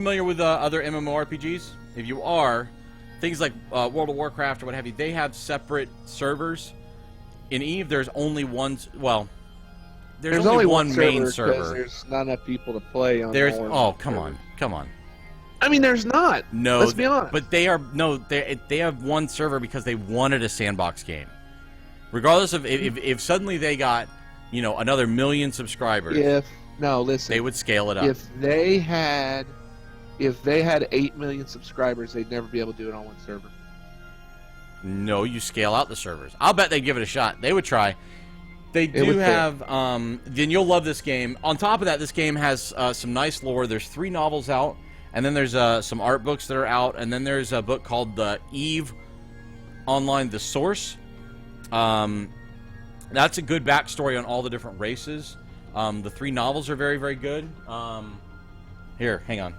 Familiar with other MMORPGs? If you are, things like World of Warcraft or what have you, they have separate servers. In EVE, there's only one. Well, there's only one main server. There's not enough people to play on. Come on. I mean, there's not. No, let's be honest. But they have one server because they wanted a sandbox game. Regardless of if suddenly they got another 1 million subscribers. Listen. They would scale it up. If they had 8 million subscribers, they'd never be able to do it on one server. No, you scale out the servers. I'll bet they'd give it a shot. They would try. They do have. Then you'll love this game. On top of that, this game has some nice lore. There's 3 novels out, and then there's some art books that are out, and then there's a book called EVE Online: The Source. That's a good backstory on all the different races. The 3 novels are very, very good. Here, hang on.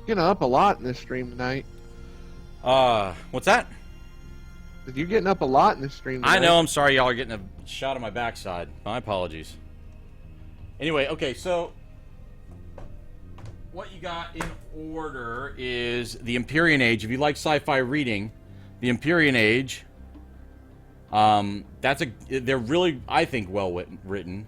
Getting up a lot in this stream tonight. What's that? You're getting up a lot in this stream tonight. I know. I'm sorry, y'all are getting a shot of my backside. My apologies. Anyway, okay, so what you got in order is the Empyrean Age. If you like sci-fi reading, the Empyrean Age. They're really, I think, well written.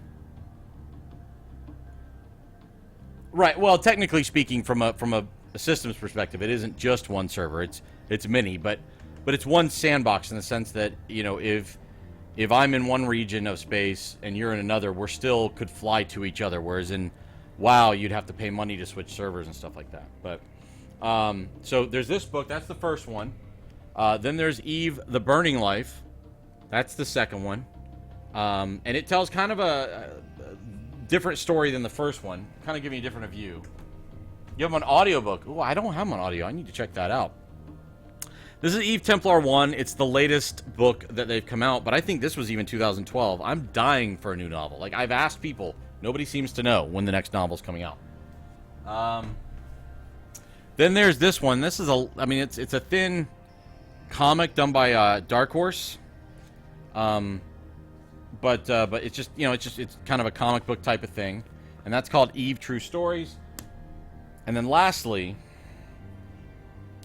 Right. Well, technically speaking, from a systems perspective, it isn't just one server. It's many, but it's one sandbox in the sense that if I'm in one region of space and you're in another, we're still could fly to each other. Whereas in WoW, you'd have to pay money to switch servers and stuff like that. But so there's this book. That's the first one. Then there's EVE: The Burning Life. That's the second one. And it tells kind of a different story than the first one. Kind of giving you a different view. You have an audiobook. Oh, I don't have an audio. I need to check that out. This is EVE Templar 1. It's the latest book that they've come out, but I think this was even 2012. I'm dying for a new novel. Like, I've asked people. Nobody seems to know when the next novel's coming out. Then there's this one. This is it's a thin comic done by Dark Horse. But it's just, it's kind of a comic book type of thing. And that's called EVE True Stories. And then lastly,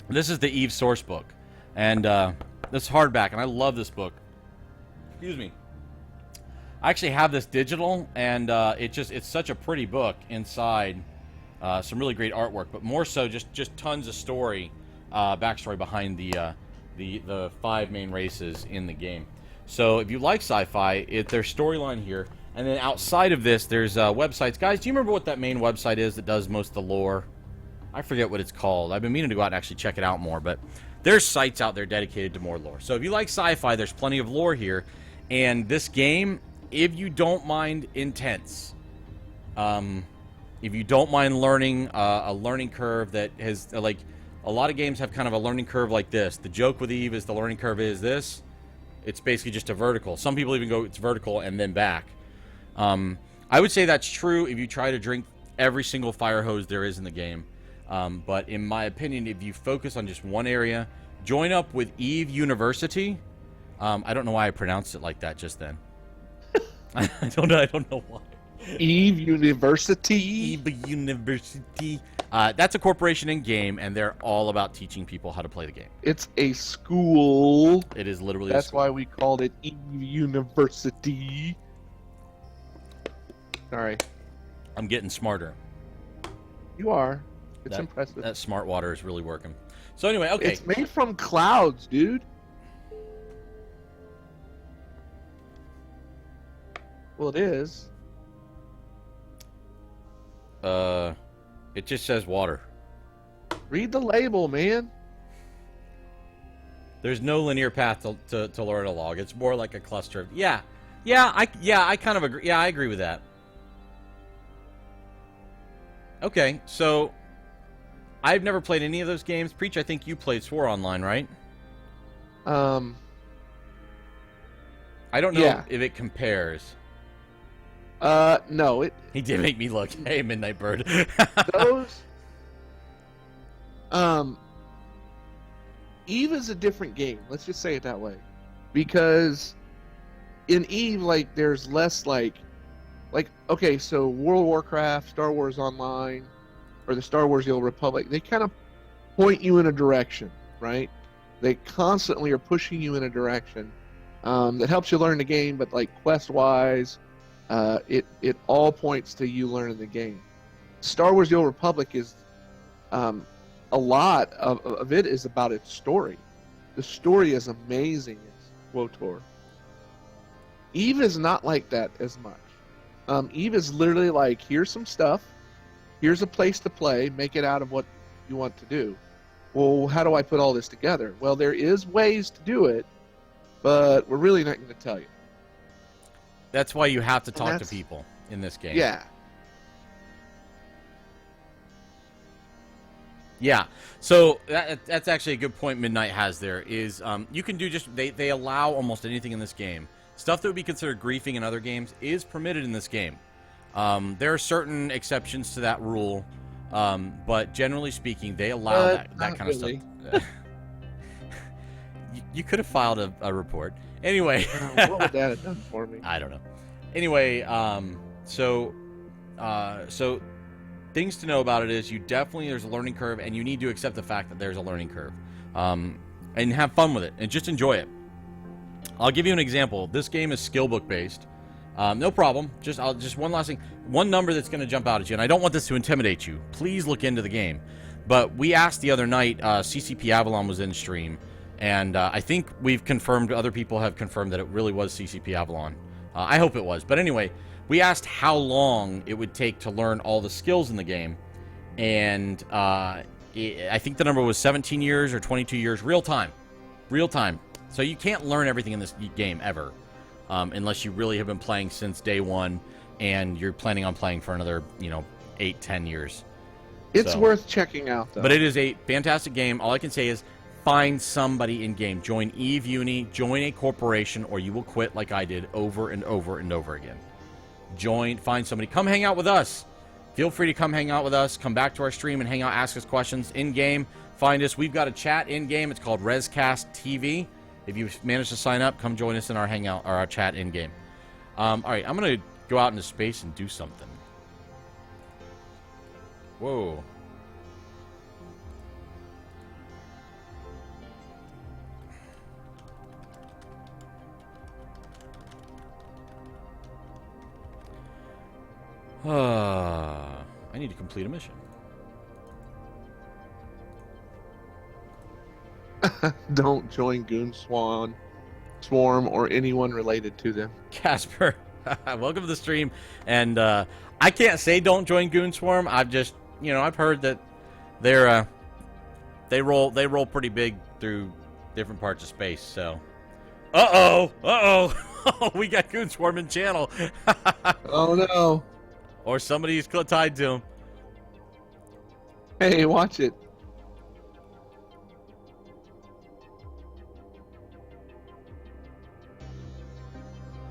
this is the EVE source book. And this is hardback, and I love this book. Excuse me. I actually have this digital, and it's such a pretty book inside. Some really great artwork, but more so just tons of story, backstory behind the 5 main races in the game. So if you like sci-fi, there's storyline here. And then outside of this, there's websites. Guys, do you remember what that main website is that does most of the lore? I forget what it's called. I've been meaning to go out and actually check it out more, but there's sites out there dedicated to more lore. So if you like sci-fi, there's plenty of lore here. And this game, if you don't mind intense, if you don't mind learning a learning curve that has, like, a lot of games have kind of a learning curve like this. The joke with EVE is the learning curve is this. It's basically just a vertical. Some people even go, it's vertical and then back. I would say that's true if you try to drink every single fire hose there is in the game. But in my opinion, if you focus on just one area, join up with EVE University. I don't know why I pronounced it like that just then. I don't know why. EVE University. EVE University. That's a corporation in game, and they're all about teaching people how to play the game. It's a school. It is literally That's a school. why we called it EVE University. Sorry. I'm getting smarter. You are. It's impressive. That smart water is really working. So anyway, okay. It's made from clouds, dude. Well, it is. It just says water. Read the label, man. There's no linear path to learn a log. It's more like a cluster. I kind of agree. Yeah, I agree with that. Okay, so I've never played any of those games. Preach, I think you played Swore Online, right? I don't know if it compares. No, He did make me look. Hey, Midnight Bird. those Eve is a different game. Let's just say it that way, because in Eve, like, there's less like okay, so World of Warcraft, Star Wars Online, or the Star Wars: The Old Republic, they kind of point you in a direction, right? They constantly are pushing you in a direction that helps you learn the game, but like quest-wise, it all points to you learning the game. Star Wars: The Old Republic is a lot of it is about its story. The story is amazing. It's WOTOR. Eve is not like that as much. Eve is literally like, here's some stuff, here's a place to play, make it out of what you want to do. Well, how do I put all this together? Well, there is ways to do it, but we're really not going to tell you. That's why you have to talk to people in this game. Yeah. Yeah. So that's actually a good point Midnight has there, is you can do just, they allow almost anything in this game. Stuff that would be considered griefing in other games is permitted in this game. There are certain exceptions to that rule, but generally speaking, they allow that kind of stuff. You could have filed a report. Anyway. What would that have done for me? I don't know. Anyway, so things to know about it is there's a learning curve, and you need to accept the fact that there's a learning curve, and have fun with it and just enjoy it. I'll give you an example. This game is skill book based. No problem. Just one last thing. One number that's going to jump out at you, and I don't want this to intimidate you. Please look into the game. But we asked the other night, CCP Avalon was in stream, and I think we've confirmed, other people have confirmed that it really was CCP Avalon. I hope it was. But anyway, we asked how long it would take to learn all the skills in the game, and I think the number was 17 years or 22 years, real time. Real time. So you can't learn everything in this game ever, unless you really have been playing since day one, and you're planning on playing for another, 8-10 years. It's worth checking out, though. But it is a fantastic game. All I can say is find somebody in game. Join Eve Uni, join a corporation, or you will quit like I did over and over and over again. Find somebody. Come hang out with us. Feel free to come hang out with us. Come back to our stream and hang out, ask us questions in game. Find us. We've got a chat in game. It's called Rescast TV. If you've managed to sign up, come join us in our hangout or our chat in game. All right, I'm gonna go out into space and do something. Whoa. I need to complete a mission. Don't join Goon Swarm or anyone related to them. Casper, welcome to the stream. And I can't say don't join Goon Swarm. I've just, I've heard that they roll pretty big through different parts of space. So, we got Goon Swarm in channel. Oh no! Or somebody's tied to him. Hey, watch it.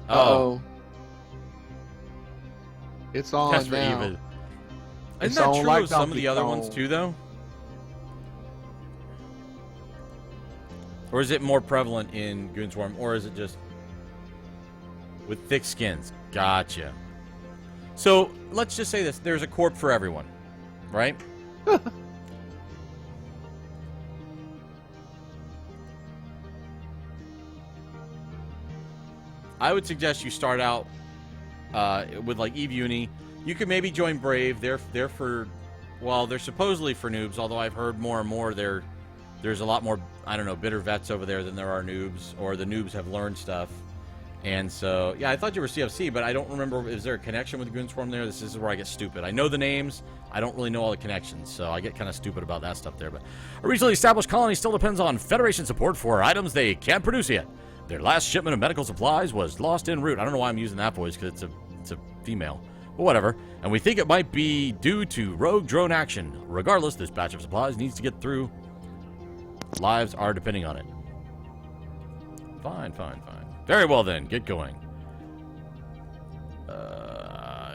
Uh-oh. It's on Casper now. Even. It's Isn't that on true like of some of Donkey the other Kong. ones too, though? Or is it more prevalent in Goonswarm, or is it just with thick skins? Gotcha. So let's just say this: there's a corp for everyone, right? I would suggest you start out with like Eve Uni. You could maybe join Brave. They're for, well, they're supposedly for noobs. Although I've heard more and more there's a lot more, I don't know, bitter vets over there than there are noobs, or the noobs have learned stuff. And so, yeah, I thought you were CFC, but I don't remember. Is there a connection with Goonswarm there? This is where I get stupid. I know the names. I don't really know all the connections, so I get kind of stupid about that stuff there. But a recently established colony still depends on Federation support for items they can't produce yet. Their last shipment of medical supplies was lost en route. I don't know why I'm using that voice, because it's a female. But whatever. And we think it might be due to rogue drone action. Regardless, this batch of supplies needs to get through. Lives are depending on it. Fine. Very well then, get going.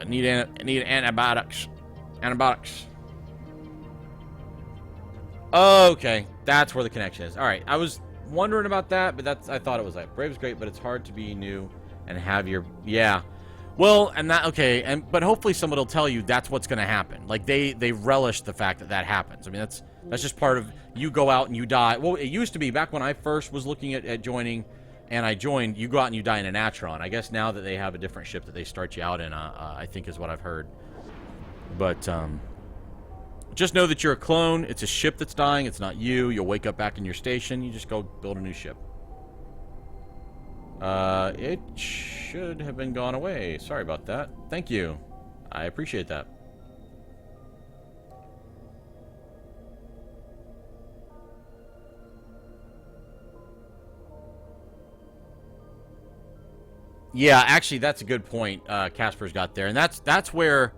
need antibiotics. Antibiotics. Okay, that's where the connection is. All right, I was wondering about that, but I thought it was like Brave's great, but it's hard to be new and have your Well, and that okay, but hopefully someone will tell you that's what's going to happen. Like they relish the fact that happens. I mean, that's just part of you go out and you die. Well, it used to be back when I first was looking at joining, and I joined. You go out and you die in an Atron. I guess now that they have a different ship that they start you out in, I think is what I've heard. But just know that you're a clone. It's a ship that's dying. It's not you. You'll wake up back in your station. You just go build a new ship. It should have been gone away. Sorry about that. Thank you. I appreciate that. Yeah, actually, that's a good point. Casper's got there, and that's where,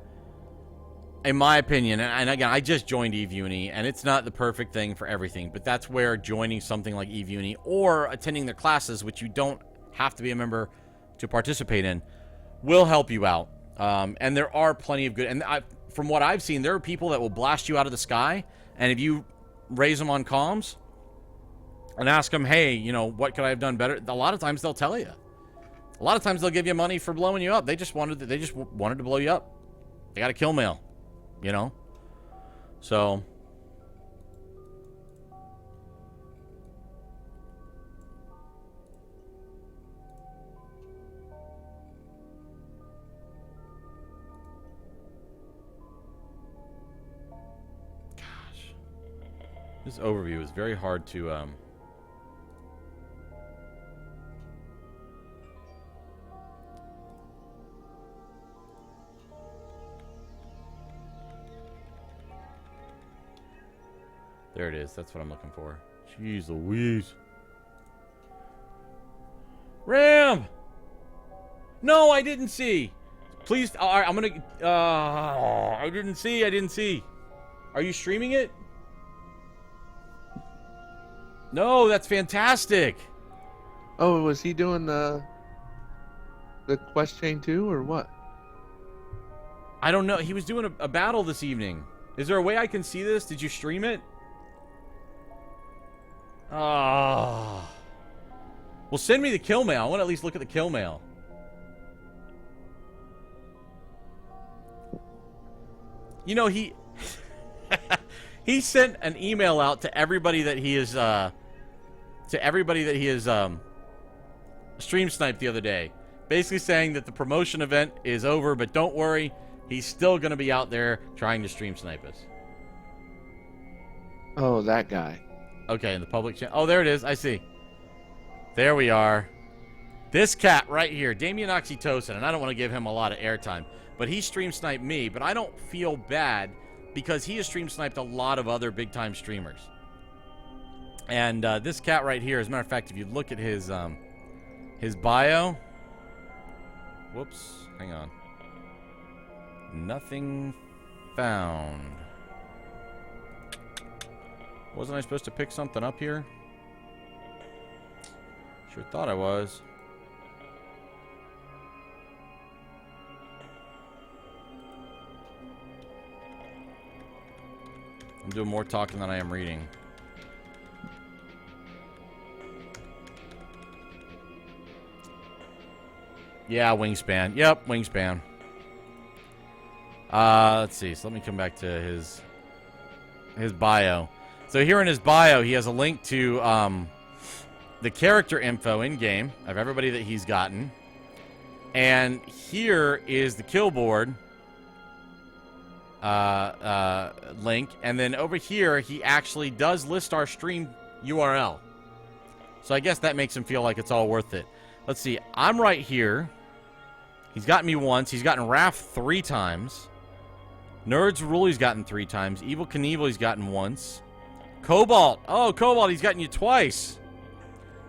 in my opinion, and again, I just joined Eve Uni, and it's not the perfect thing for everything, but that's where joining something like Eve Uni or attending their classes, which you don't have to be a member to participate in, will help you out. And there are plenty of good, and from what I've seen, there are people that will blast you out of the sky, and if you raise them on comms and ask them, hey, you know, what could I have done better? A lot of times they'll tell you. A lot of times they'll give you money for blowing you up. They just wanted to blow you up. They got a kill mail, you know? So gosh. This overview is very hard to There it is. That's what I'm looking for. Jeez Louise. Ram! No, I didn't see. Please, I'm gonna... I didn't see. Are you streaming it? No, that's fantastic. Oh, was he doing the quest chain too, or what? I don't know. He was doing a battle this evening. Is there a way I can see this? Did you stream it? Oh. Well, send me the kill mail. I want to at least look at the kill mail. You know, he sent an email out to everybody that he is stream sniped the other day, basically saying that the promotion event is over, but don't worry, he's still going to be out there trying to stream snipe us. Oh, that guy. Okay, in the public channel. Oh, there it is. I see. There we are. This cat right here, Damien Oxytocin, and I don't want to give him a lot of airtime, but he stream sniped me, but I don't feel bad because he has stream sniped a lot of other big-time streamers. And this cat right here, as a matter of fact, if you look at his bio... Whoops. Hang on. Nothing found. Wasn't I supposed to pick something up here? Sure thought I was. I'm doing more talking than I am reading. Yeah, wingspan. Yep, wingspan. Let's see. So let me come back to his bio. So here in his bio, he has a link to the character info in-game of everybody that he's gotten. And here is the kill board link. And then over here, he actually does list our stream URL. So I guess that makes him feel like it's all worth it. Let's see. I'm right here. He's gotten me once. He's gotten Raph 3 times. Nerds Rule he's gotten 3 times. Evil Knievel he's gotten once. Cobalt. Oh, Cobalt, he's gotten you twice.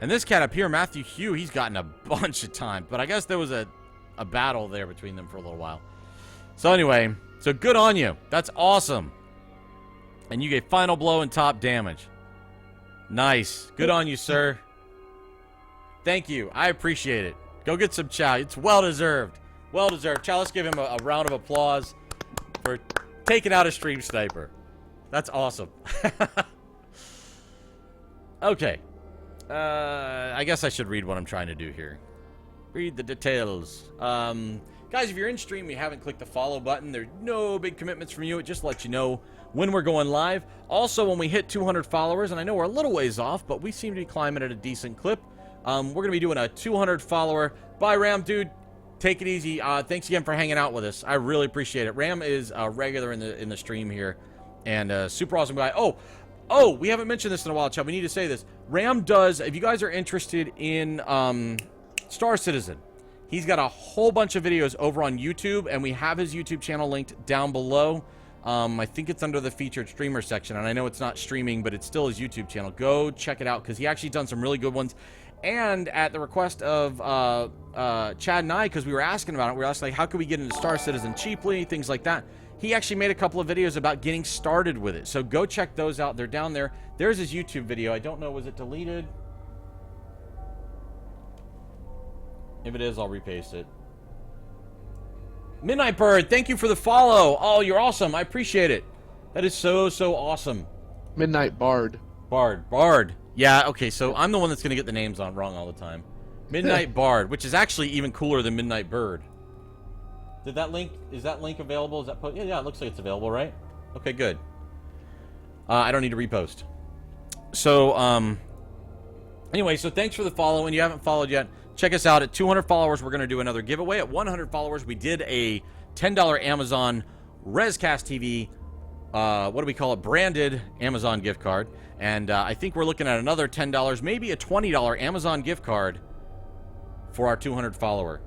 And this cat up here, Matthew Hugh, he's gotten a bunch of times. But I guess there was a battle there between them for a little while. So anyway, so good on you. That's awesome. And you gave final blow and top damage. Nice. Good on you, sir. Thank you. I appreciate it. Go get some chow. It's well deserved. Well deserved. Chad, let's give him a round of applause for taking out a stream sniper. That's awesome. Okay. I guess I should read what I'm trying to do here. Read the details. Guys, if you're in stream and you haven't clicked the follow button, there's no big commitments from you. It just lets you know when we're going live. Also, when we hit 200 followers, and I know we're a little ways off, but we seem to be climbing at a decent clip. We're going to be doing a 200 follower. Bye, Ram, dude. Take it easy. Thanks again for hanging out with us. I really appreciate it. Ram is a regular in the stream here, and super awesome guy. Oh, we haven't mentioned this in a while, Chubb. We need to say this. Ram does, if you guys are interested in Star Citizen, he's got a whole bunch of videos over on YouTube, and we have his YouTube channel linked down below. I think it's under the featured streamer section, and I know it's not streaming, but it's still his YouTube channel. Go check it out, because he actually done some really good ones. And at the request of Chad and I, because we were asking about it, we were asking, like, how can we get into Star Citizen cheaply, things like that. He actually made a couple of videos about getting started with it. So go check those out. They're down there. There's his YouTube video. I don't know, was it deleted? If it is, I'll repaste it. Midnight Bird, thank you for the follow. Oh, you're awesome. I appreciate it. That is so, so awesome. Midnight Bard. Bard. Yeah, okay, so I'm the one that's going to get the names wrong all the time. Midnight Bard, which is actually even cooler than Midnight Bird. Is that link available? Is that yeah, it looks like it's available, right? Okay, good. I don't need to repost. So, anyway, so thanks for the follow. And you haven't followed yet, check us out. At 200 followers, we're going to do another giveaway. At 100 followers, we did a $10 Amazon Rescast TV, what do we call it? Branded Amazon gift card. And I think we're looking at another $10, maybe a $20 Amazon gift card for our 200 follower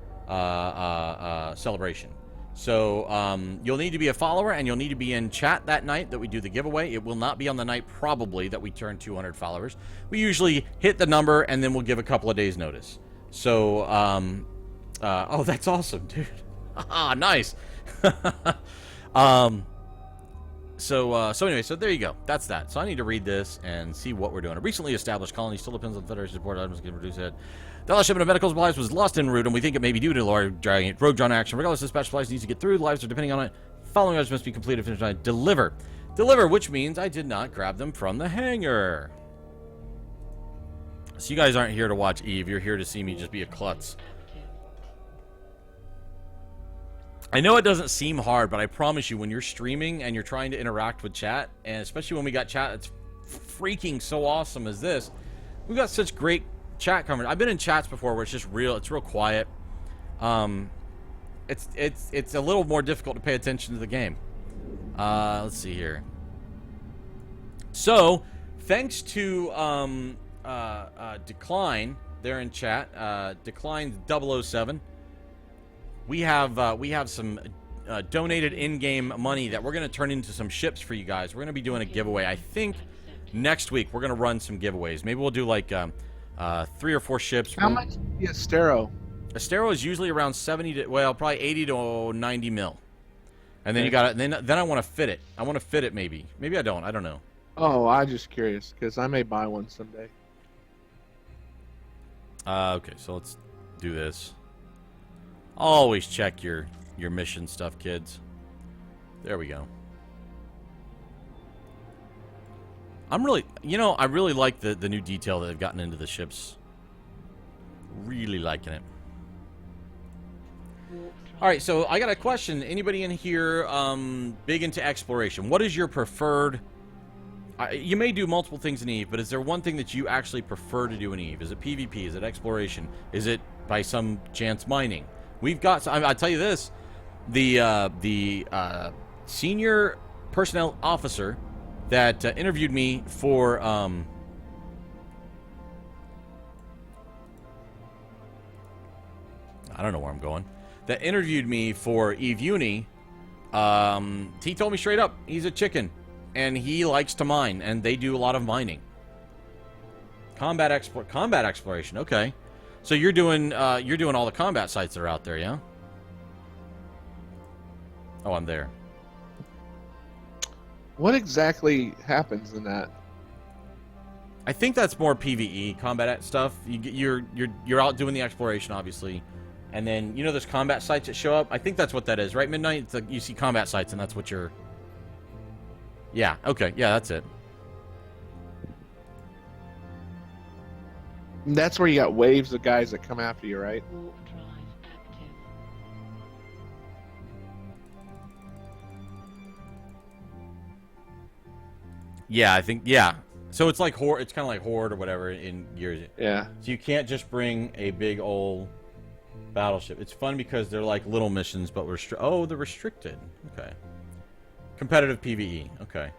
celebration. So you'll need to be a follower, and you'll need to be in chat that night that we do the giveaway. It will not be on the night probably that we turn 200 followers. We usually hit the number, and then we'll give a couple of days notice. So oh, that's awesome, dude. Ah, nice. So anyway, so there you go. That's that. So I need to read this and see what we're doing. A recently established colony still depends on Federation support. Items can reduce it. The last shipment of medical supplies was lost en route, and we think it may be due to road drawn action. Regardless, dispatch supplies needs to get through. The lives are depending on it. Following orders must be completed. Finished on deliver. Deliver, which means I did not grab them from the hangar. So you guys aren't here to watch Eve. You're here to see me just be a klutz. I know it doesn't seem hard, but I promise you, when you're streaming and you're trying to interact with chat, and especially when we got chat that's freaking so awesome as this, we've got such great chat coverage. I've been in chats before where it's just real quiet. It's a little more difficult to pay attention to the game. Let's see here. So, thanks to Decline there in chat, Decline 007. We have some donated in-game money that we're going to turn into some ships for you guys. We're going to be doing a giveaway. I think next week we're going to run some giveaways. Maybe we'll do like 3 or 4 ships. How much is a Stero? A Stero is usually around 70 to, well, probably 80 to 90 mil. And then you got it. Then I want to fit it. I want to fit it maybe. Maybe I don't. I don't know. Oh, I'm just curious because I may buy one someday. Okay, so let's do this. Always check your mission stuff, kids. There we go. I'm really, I really like the new detail that they've gotten into the ships. Really liking it. All right, so I got a question. Anybody in here big into exploration? What is your preferred... you may do multiple things in EVE, but is there one thing that you actually prefer to do in EVE? Is it PvP? Is it exploration? Is it, by some chance, mining? We've got... I'll tell you this. The senior personnel officer that interviewed me for... I don't know where I'm going. That interviewed me for EVE Uni, he told me straight up, he's a chicken. And he likes to mine, and they do a lot of mining. Combat exploration, okay. So you're doing all the combat sites that are out there, yeah? Oh, I'm there. What exactly happens in that? I think that's more PvE combat stuff. You're out doing the exploration, obviously, And then, you know those combat sites that show up? I think that's what that is, right? Midnight, it's like you see combat sites, and that's what you're... Yeah, okay. Yeah, that's it. And that's where you got waves of guys that come after you, right? Warp drive active. Yeah, I think... Yeah. So it's like Horde. It's kind of like Horde or whatever in Gears. Yeah. So you can't just bring a big old battleship. It's fun because they're like little missions, but they're restricted. Okay. Competitive PvE. Okay.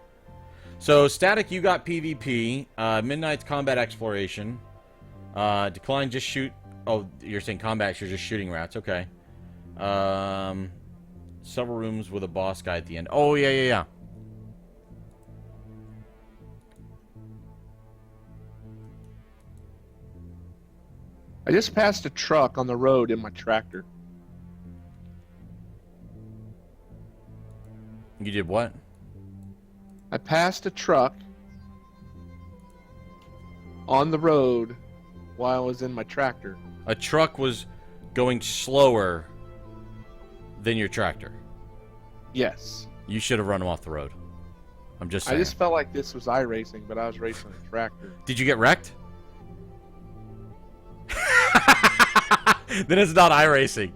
So Static, you got PvP. Midnight's combat exploration. Decline, just shoot. Oh, you're saying combat. You're just shooting rats. Okay. Several rooms with a boss guy at the end. Oh yeah. I just passed a truck on the road in my tractor. You did what? I passed a truck on the road while I was in my tractor. A truck was going slower than your tractor. Yes. You should have run him off the road. I'm just saying. I just felt like this was iRacing, but I was racing a tractor. Did you get wrecked? Then it's not iRacing.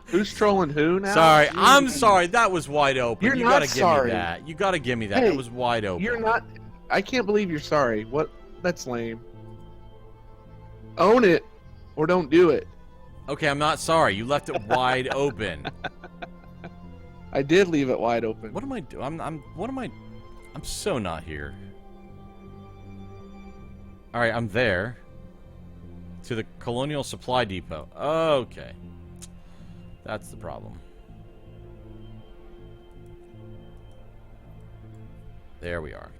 Who's trolling who now? Sorry, I'm sorry. That was wide open. You're You not gotta give sorry. me that. You gotta give me that. Hey, It was wide open. You're not. I can't believe you're sorry. What? That's lame. Own it, or don't do it. Okay, I'm not sorry. You left it wide open. I did leave it wide open. What am I doing? What am I? I'm so not here. All right, I'm there. To the Colonial Supply Depot. Okay. That's the problem. There we are.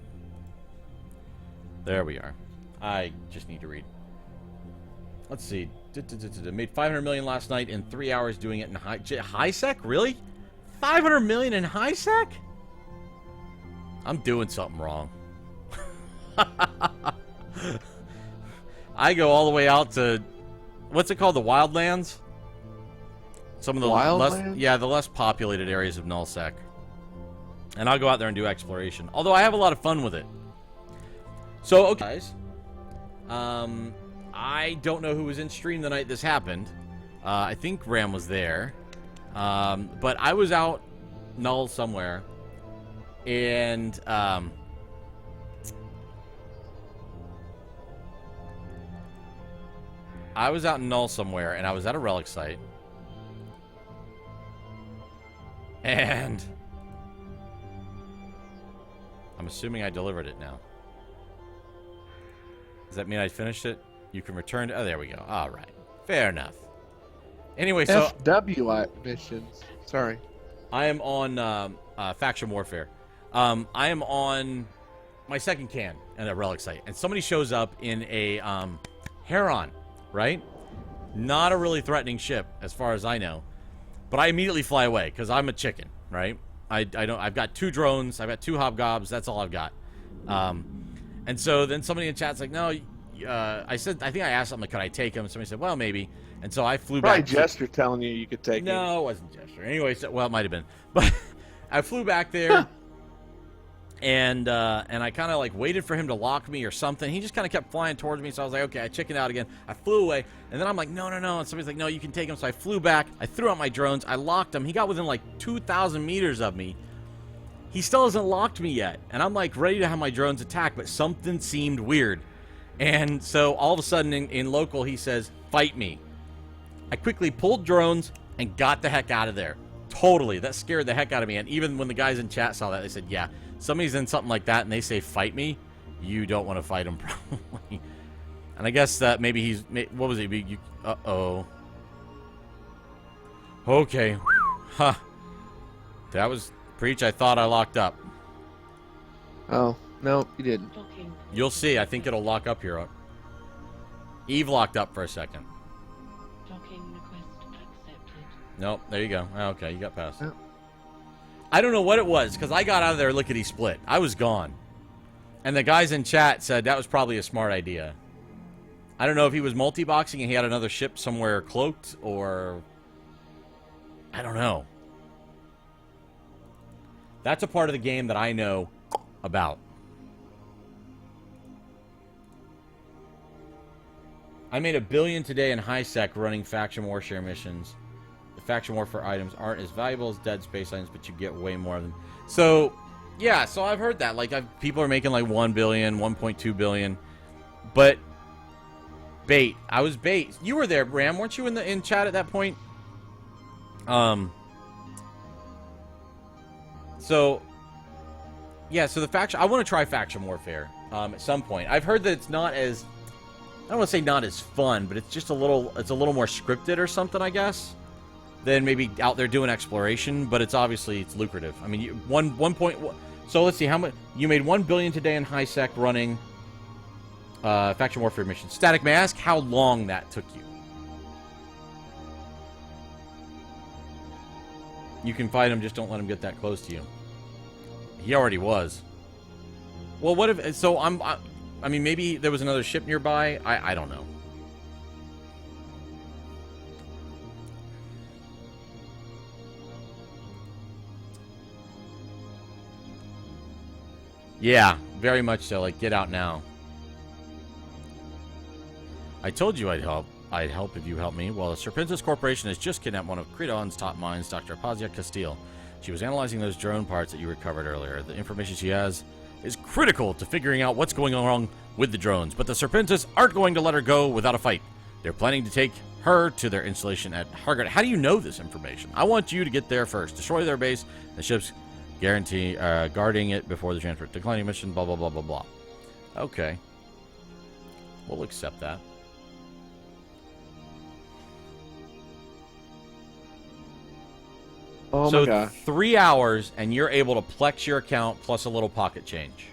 There we are. I just need to read. Let's see. Made 500 million last night in 3 hours doing it in high sec? Really? 500 million in high sec? I'm doing something wrong. I go all the way out to, what's it called, the Wildlands? Some of the the less populated areas of Nullsec. And I'll go out there and do exploration. Although I have a lot of fun with it. So, okay, guys. I don't know who was in stream the night this happened. I think Ram was there. But I was out Null somewhere. And, I was out in Null somewhere, and I was at a relic site. And I'm assuming I delivered it now. Does that mean I finished it? You can return to... Oh, there we go. All right. Fair enough. Anyway, so... FW missions. Sorry. I am on Faction Warfare. I am on my second can at a relic site. And somebody shows up in a Heron, right? Not a really threatening ship, as far as I know. But I immediately fly away, because I'm a chicken, right? I've got 2 drones, I've got 2 hobgobs, that's all I've got. And so then somebody in chat's like, no, I think I asked something like, could I take him? Somebody said, well, maybe. And so I flew back. Probably Jester telling you could take him. No, it wasn't Jester. Anyway, so, well, it might have been. But I flew back there, and I kind of like waited for him to lock me or something. He just kind of kept flying towards me, so I was like, okay, I chickened out again. I flew away, and then I'm like, no. And somebody's like, no, you can take him. So I flew back. I threw out my drones. I locked him. He got within like 2,000 meters of me. He still hasn't locked me yet. And I'm like ready to have my drones attack, but something seemed weird. And so all of a sudden in local, he says, fight me. I quickly pulled drones and got the heck out of there. Totally. That scared the heck out of me. And even when the guys in chat saw that, they said, yeah, somebody's in something like that and they say, fight me, you don't want to fight him, probably. And I guess that maybe he's... What was it? Uh-oh. Okay. Huh. That was... Preach, I thought I locked up. Oh, no, you didn't. Docking. You'll see. I think it'll lock up here. Eve locked up for a second. Docking request accepted. Nope, there you go. Okay, you got past. Oh. I don't know what it was, because I got out of there lickety split. I was gone. And the guys in chat said that was probably a smart idea. I don't know if he was multi-boxing and he had another ship somewhere cloaked, or... I don't know. That's a part of the game that I know about. I made $1 billion today in high sec running faction warfare missions. The faction warfare items aren't as valuable as Dead Space items, but you get way more of them. So, yeah, so I've heard that. Like, people are making like 1 billion, 1.2 billion. But, bait. I was bait. You were there, Ram. Weren't you in chat at that point? So, yeah, so the faction... I want to try faction warfare at some point. I've heard that it's not as... I don't want to say not as fun, but it's just a little... It's a little more scripted or something, I guess, than maybe out there doing exploration. But it's obviously... It's lucrative. I mean, one point... So, let's see. How much... You made 1 billion today in high sec running faction warfare missions. Static, may I ask how long that took you? You can fight him, just don't let him get that close to you. He already was. Well, what if... So, I mean, maybe there was another ship nearby. I don't know. Yeah, very much so. Like, get out now. I told you I'd help. I'd help if you help me. Well, the Serpentis Corporation has just kidnapped one of Creton's top minds, Dr. Pazia Castile. She was analyzing those drone parts that you recovered earlier. The information she has is critical to figuring out what's going wrong with the drones. But the Serpentis aren't going to let her go without a fight. They're planning to take her to their installation at Hargard. How do you know this information? I want you to get there first. Destroy their base. The ship's guarding it before the transfer. Declining mission, blah, blah, blah, blah, blah. Okay. We'll accept that. Oh so my gosh. 3 hours, and you're able to plex your account plus a little pocket change.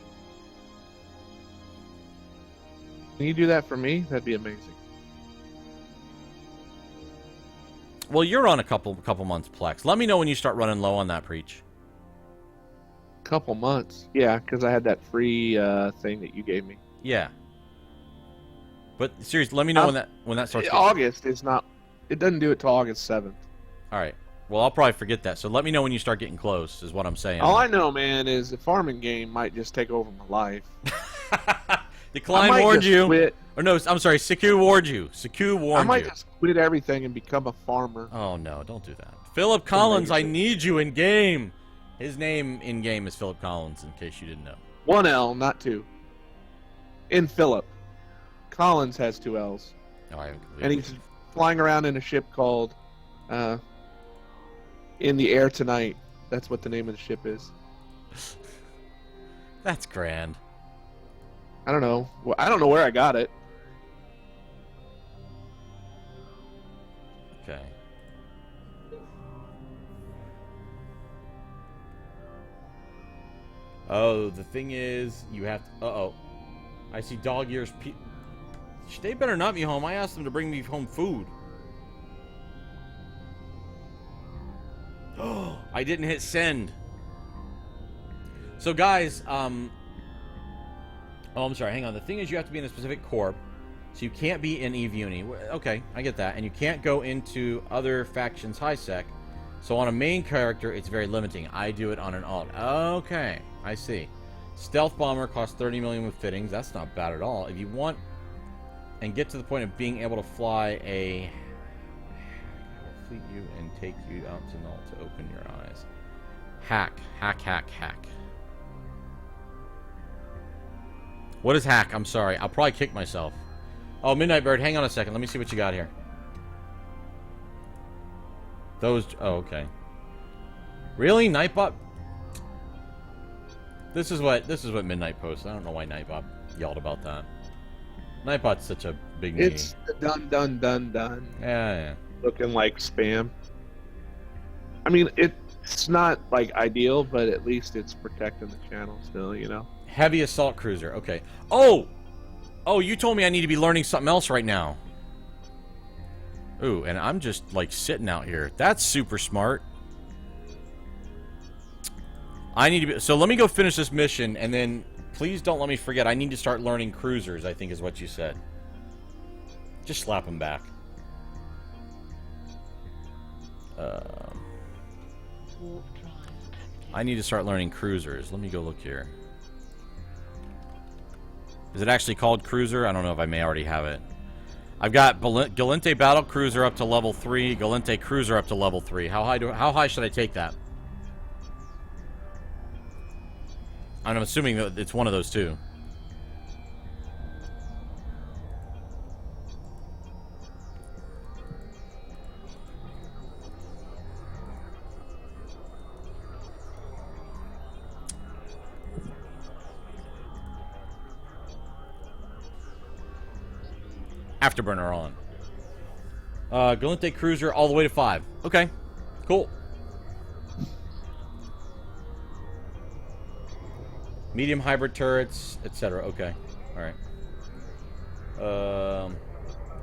Can you do that for me? That'd be amazing. Well, you're on a couple months plex. Let me know when you start running low on that, Preach. Couple months. Yeah, because I had that free thing that you gave me. Yeah. But seriously, let me know when that starts. August is not... It doesn't do it till August 7th. All right. Well, I'll probably forget that. So let me know when you start getting close, is what I'm saying. All I know, man, is the farming game might just take over my life. Decline warned you. Quit. Or no, I'm sorry, Siku warned you. Siku warned you. I might just quit everything and become a farmer. Oh, no, don't do that. Philip Collins, I need you in game. His name in game is Philip Collins, in case you didn't know. 1 L, not 2. In Philip. Collins has 2 L's. Oh, I and he's flying around in a ship called In the Air Tonight. That's what the name of the ship is. That's grand. I don't know. Well, I don't know where I got it. Okay. Oh, the thing is, you have to... Uh-oh. I see dog ears... They better not be home. I asked them to bring me home food. Oh, I didn't hit send. So, guys, Oh, I'm sorry. Hang on. The thing is, you have to be in a specific corp. So you can't be in Eve Uni. Okay, I get that. And you can't go into other factions high sec. So on a main character, it's very limiting. I do it on an alt. Okay, I see. Stealth bomber costs 30 million with fittings. That's not bad at all. If you want and get to the point of being able to fly a... I will fleet you and take you out to null to open your eyes. Hack. What is hack? I'm sorry. I'll probably kick myself. Oh, Midnight Bird, hang on a second. Let me see what you got here. Those... Oh, okay. Really? Nightbot? This is what Midnight posts. I don't know why Nightbot yelled about that. Nightbot's such a big name. It's done. Yeah. Looking like spam. I mean, it's not, like, ideal, but at least it's protecting the channel still, you know? Heavy assault cruiser. Okay. Oh, you told me I need to be learning something else right now. Ooh, and I'm just, like, sitting out here. That's super smart. I need to be... So let me go finish this mission, and then please don't let me forget. I need to start learning cruisers, I think is what you said. Just slap him back. Warp drive active. I need to start learning cruisers. Let me go look here. Is it actually called cruiser? I don't know if I may already have it. I've got Galente Battle Cruiser up to level 3, Galente Cruiser up to level 3. How high should I take that? I'm assuming that it's one of those two. Afterburner on. Galente Cruiser all the way to 5. Okay, cool. Medium hybrid turrets, etc. Okay, all right.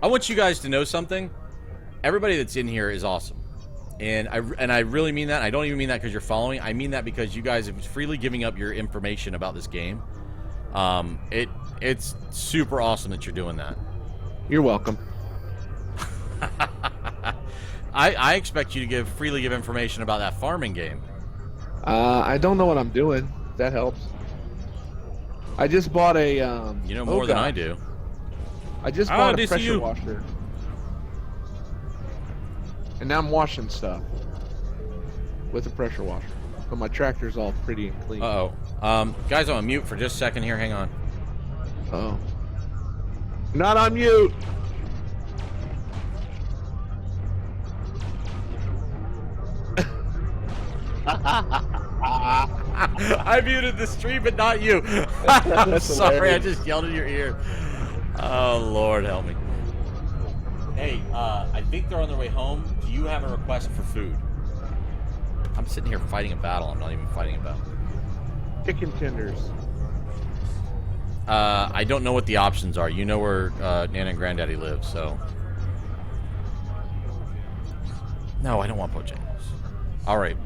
I want you guys to know something. Everybody that's in here is awesome, and I really mean that. I don't even mean that because you're following. I mean that because you guys are freely giving up your information about this game. It's super awesome that you're doing that. You're welcome. I expect you to freely give information about that farming game. I don't know what I'm doing. If that helps. I just bought a. You know more than I do. I just bought a DCU. pressure washer, and now I'm washing stuff with a pressure washer. But my tractor's all pretty and clean. Uh oh. Guys, I'm on mute for just a second here. Hang on. Oh. Not on mute. I muted the stream, but not you. Sorry, hilarious. I just yelled in your ear. Oh, Lord, help me. Hey, I think they're on their way home. Do you have a request for food? I'm sitting here fighting a battle. I'm not even fighting a battle. Chicken tenders. I don't know what the options are. You know where Nana and Granddaddy live, so... No, I don't want Bojangles. Alright.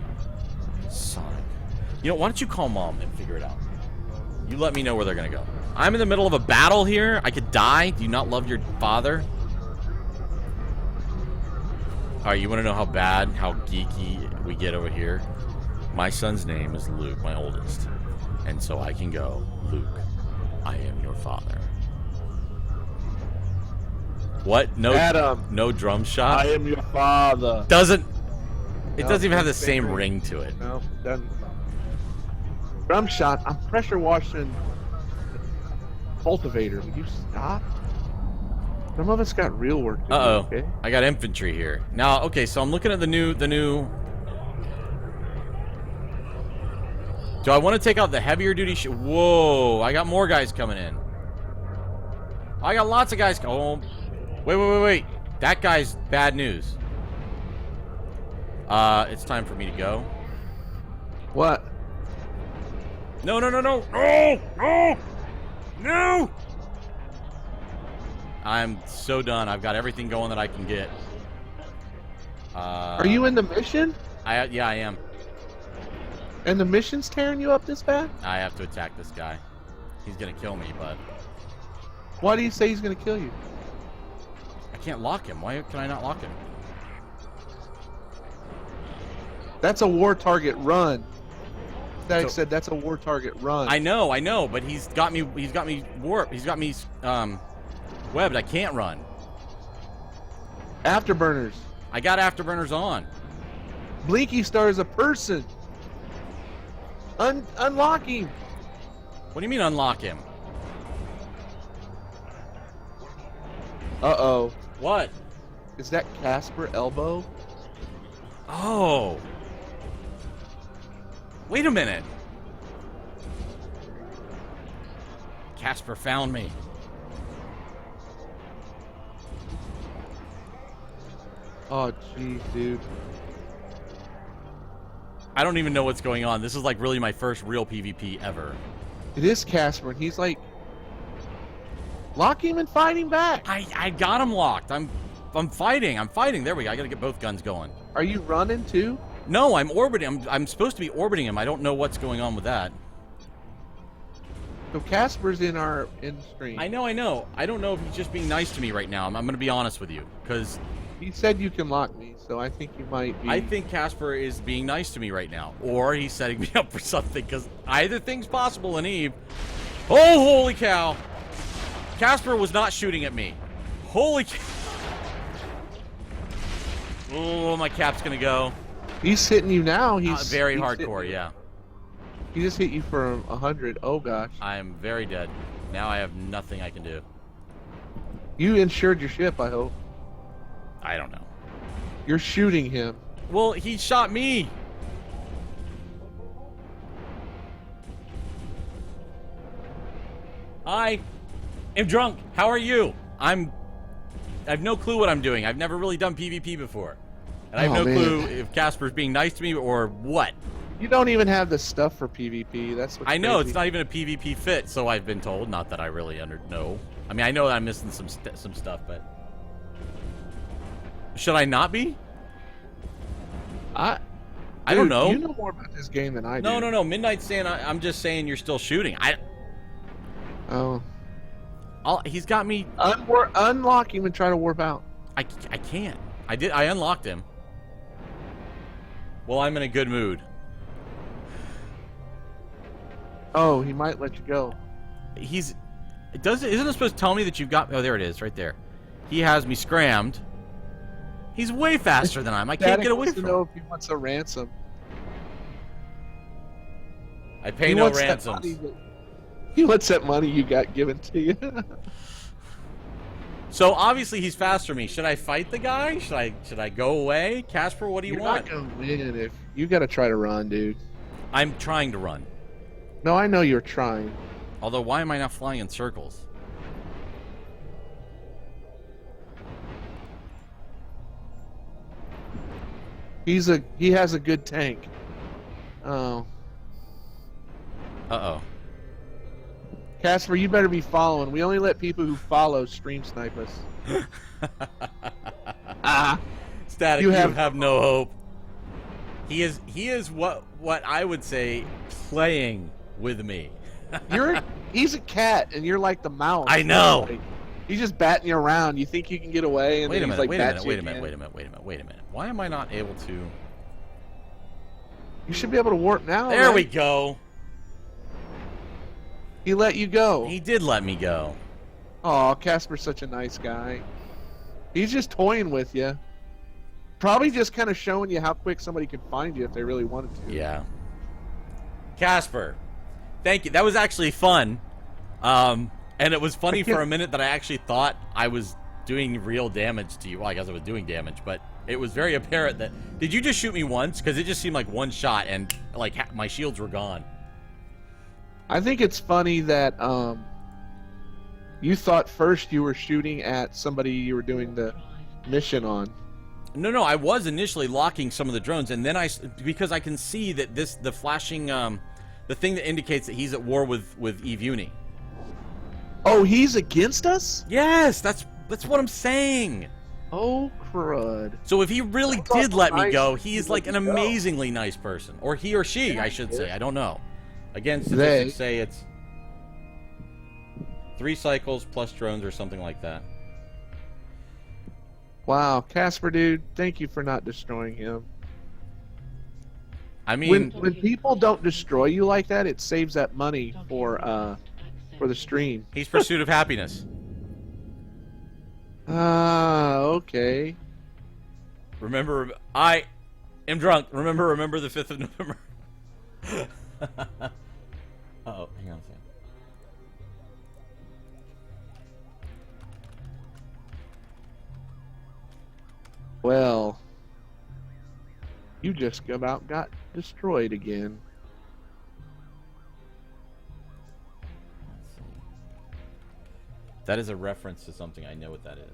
Sonic. You know, why don't you call Mom and figure it out? You let me know where they're gonna go. I'm in the middle of a battle here. I could die. Do you not love your father? Alright, you want to know how bad, how geeky we get over here? My son's name is Luke, my oldest. And so I can go, Luke, I am your father. What? No, Adam, no drum shot? I am your father. Doesn't... It No, doesn't even have the same same ring to it. No, doesn't. Drum shot. I'm pressure washing the cultivator. Will you stop? Some of us got real work to do. Uh-oh. Okay. I got infantry here. Now, okay, so I'm looking at the new... Do I want to take out the heavier duty Whoa, I got more guys coming in. I got lots of guys... Oh, wait. That guy's bad news. It's time for me to go. What? No! I'm so done. I've got everything going that I can get. Are you in the mission? Yeah, I am. And the mission's tearing you up this bad? I have to attack this guy. He's gonna kill me, but... Why do you say he's gonna kill you? I can't lock him. Why can I not lock him? That's a war target run. That said, that's a war target run. I know, but he's got me warped. He's got me, webbed. I can't run. Afterburners. I got afterburners on. Blinky Star is a person. Unlock him. What do you mean unlock him? Uh-oh. What? Is that Casper Elbow? Oh. Wait a minute. Casper found me. Oh, jeez, dude. I don't even know what's going on. This is like really my first real PvP ever. It is Casper, and he's like... Lock him and fight him back. I got him locked. I'm fighting. There we go. I gotta get both guns going. Are you running too? No, I'm orbiting. I'm supposed to be orbiting him. I don't know what's going on with that. So Casper's in our stream. I know. I don't know if he's just being nice to me right now. I'm going to be honest with you, because He said you can lock me, so I think you might be. I think Casper is being nice to me right now, or he's setting me up for something, because either thing's possible in Eve. Oh, holy cow. Casper was not shooting at me. Holy cow. Oh, my cap's going to go. He's hitting you now. He's Very he's hardcore, hitting you. yeah. He just hit you for 100. Oh gosh. I am very dead. Now I have nothing I can do. You insured your ship, I hope. I don't know. You're shooting him. Well, he shot me. I am drunk. How are you? I have no clue what I'm doing. I've never really done PvP before. And I have Oh, no man. clue if Casper's being nice to me or what. You don't even have the stuff for PvP. That's what's I know, crazy. it's not even a PvP fit, so I've been told. Not that I really know. I mean, I know that I'm missing some stuff, but... Should I not be? I don't Dude, know. You know more about this game than I do. No. Midnight's saying I'm just saying you're still shooting. Oh. He's got me... Unlock him and try to warp out. I can't. I unlocked him. Well, I'm in a good mood. Oh, he might let you go. Isn't it supposed to tell me that you've got... Oh, there it is, right there. He has me scrammed. He's way faster than I am. I can't get away wants from to know him. if he wants a ransom. I pay He no wants that ransoms. money he wants that money you got given to you. So obviously he's faster than me. Should I fight the guy? Should I go away? Casper, what do you You're want? not gonna win if you got to try to run, dude. I'm trying to run. No, I know you're trying. Although, why am I not flying in circles? He has a good tank. Oh, Uh-oh. Casper, you better be following. We only let people who follow stream snipe us. Static, You you have- have no hope. He is what I would say playing with me. He's a cat, and you're like the mouse. I know. Like, he's just batting you around. You think you can get away, and Wait a then minute, he's like, bats you wait a minute. again. Why am I not able to... You should be able to warp now. There right? we go. He let you go. He did let me go. Oh, Casper's such a nice guy. He's just toying with you. Probably just kind of showing you how quick somebody could find you if they really wanted to. Yeah. Casper, thank you. That was actually fun. And it was funny for a minute that I actually thought I was doing real damage to you. Well, I guess I was doing damage, but it was very apparent that... Did you just shoot me once? Because it just seemed like one shot and like my shields were gone. I think it's funny that you thought first you were shooting at somebody you were doing the mission on. No, I was initially locking some of the drones, and then because I can see that the flashing, the thing that indicates that he's at war with Eve Uni. Oh, he's against us? Yes, that's what I'm saying. Oh, crud. So if he really That's did awful let me nice go, of he you is to like let an me go. amazingly nice person, or he or she, Yeah, I should he say. is. I don't know. Again, They. statistics say it's 3 cycles plus drones or something like that. Wow, Casper, dude, thank you for not destroying him. I mean, When people don't destroy you like that, it saves that money for the stream. he's Pursuit of Happiness. Ah, okay. Remember, I am drunk. Remember the 5th of November. Uh-oh, hang on a second. Well, you just about got destroyed again. Let's see. That is a reference to something. I know what that is.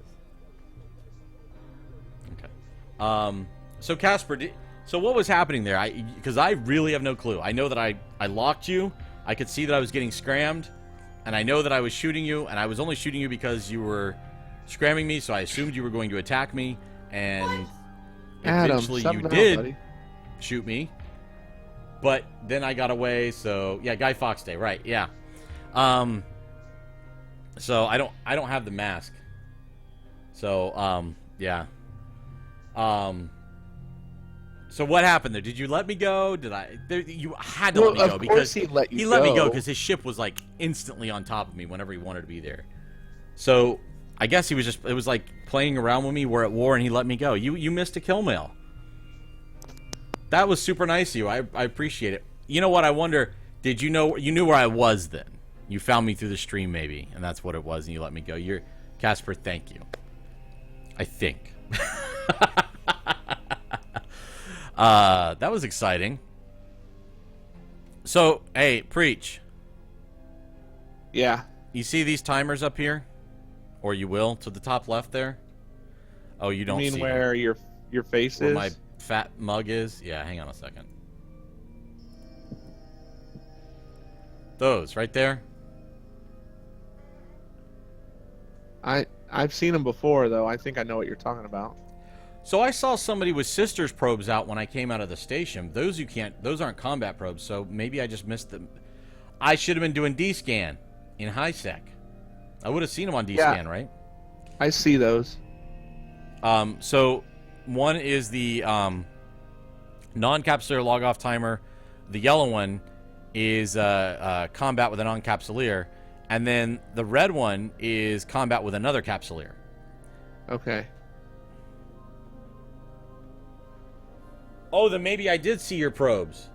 Okay. So Casper, so what was happening there? Because I really have no clue. I know that I locked you. I could see that I was getting scrammed, and I know that I was shooting you, and I was only shooting you because you were scramming me. So I assumed you were going to attack me, and Adam, eventually you something did out, buddy. shoot me. But then I got away. So yeah, Guy Fawkes Day, right? Yeah. So I don't have the mask. So yeah. So what happened there? Did you let me go? Did I? You had to let me go because he let you he let me go because his ship was like instantly on top of me whenever he wanted to be there. So I guess he was just, it was like playing around with me. We're at war and he let me go. You missed a kill mail. That was super nice of you. I appreciate it. You know what? I wonder, did you know, you knew where I was then? You found me through the stream maybe, and that's what it was, and you let me go. You're, Casper, thank you. I think. That was exciting. So, hey, Preach. Yeah. You see these timers up here? Or you will, to the top left there? Oh, you don't see You mean where your face where is? my fat mug is? Yeah, hang on a second. Those, right there? I've seen them before, though. I think I know what you're talking about. So I saw somebody with sisters probes out when I came out of the station. Those you can't, those aren't combat probes, so maybe I just missed them. I should have been doing D-scan in high sec. I would have seen them on D-scan, right? I see those. So one is the non-capsuleer log-off timer. The yellow one is combat with a non-capsuleer. And then the red one is combat with another capsuleer. Okay. Oh, then maybe I did see your probes.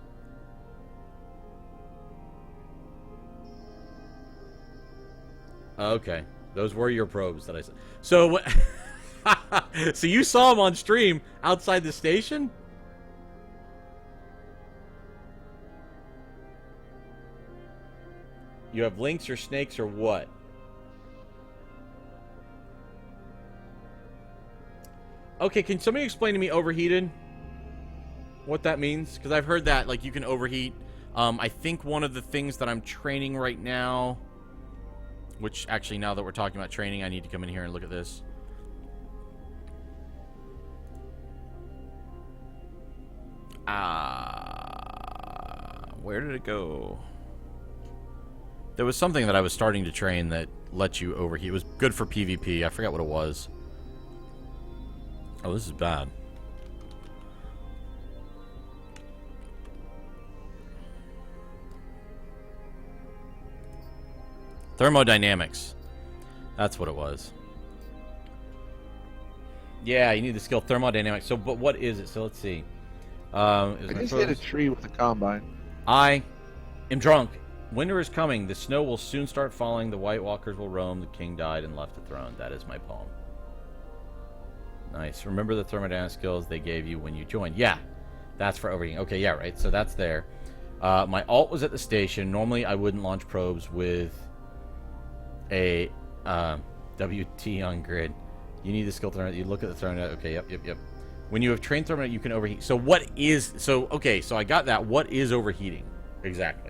Okay. Those were your probes that I saw. So what? So you saw them on stream outside the station? You have lynx or snakes or what? Okay, can somebody explain to me overheated? What that means? Because I've heard that, like, you can overheat. I think one of the things that I'm training right now, which actually now that we're talking about training, I need to come in here and look at this. Where did it go? There was something that I was starting to train that lets you overheat. It was good for PvP. I forgot what it was. Oh, this is bad. Thermodynamics. That's what it was. Yeah, you need the skill thermodynamics. So, but what is it? So let's see. I just hit a tree with a combine. I am drunk. Winter is coming. The snow will soon start falling. The White Walkers will roam. The king died and left the throne. That is my poem. Nice. Remember the thermodynamic skills they gave you when you joined. Yeah, that's for overheating. Okay, yeah, right. So that's there. My alt was at the station. Normally, I wouldn't launch probes with a WT on grid. You need the skill thermodynamic. You look at the thermodynamic. Okay, yep. When you have trained thermodynamic, you can overheat. So what is... So, okay, so I got that. What is overheating? Exactly.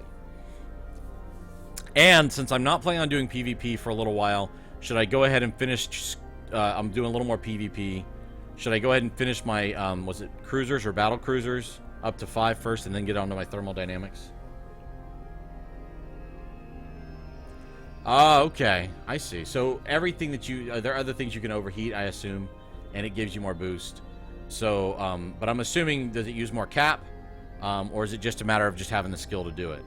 And since I'm not planning on doing PvP for a little while, should I go ahead and finish... I'm doing a little more PvP. Should I go ahead and finish my, was it cruisers or battle cruisers up to 5 first and then get onto my thermodynamics? Ah, okay. I see. So everything that you... there are other things you can overheat, I assume, and it gives you more boost. So, but I'm assuming, does it use more cap? Or is it just a matter of just having the skill to do it?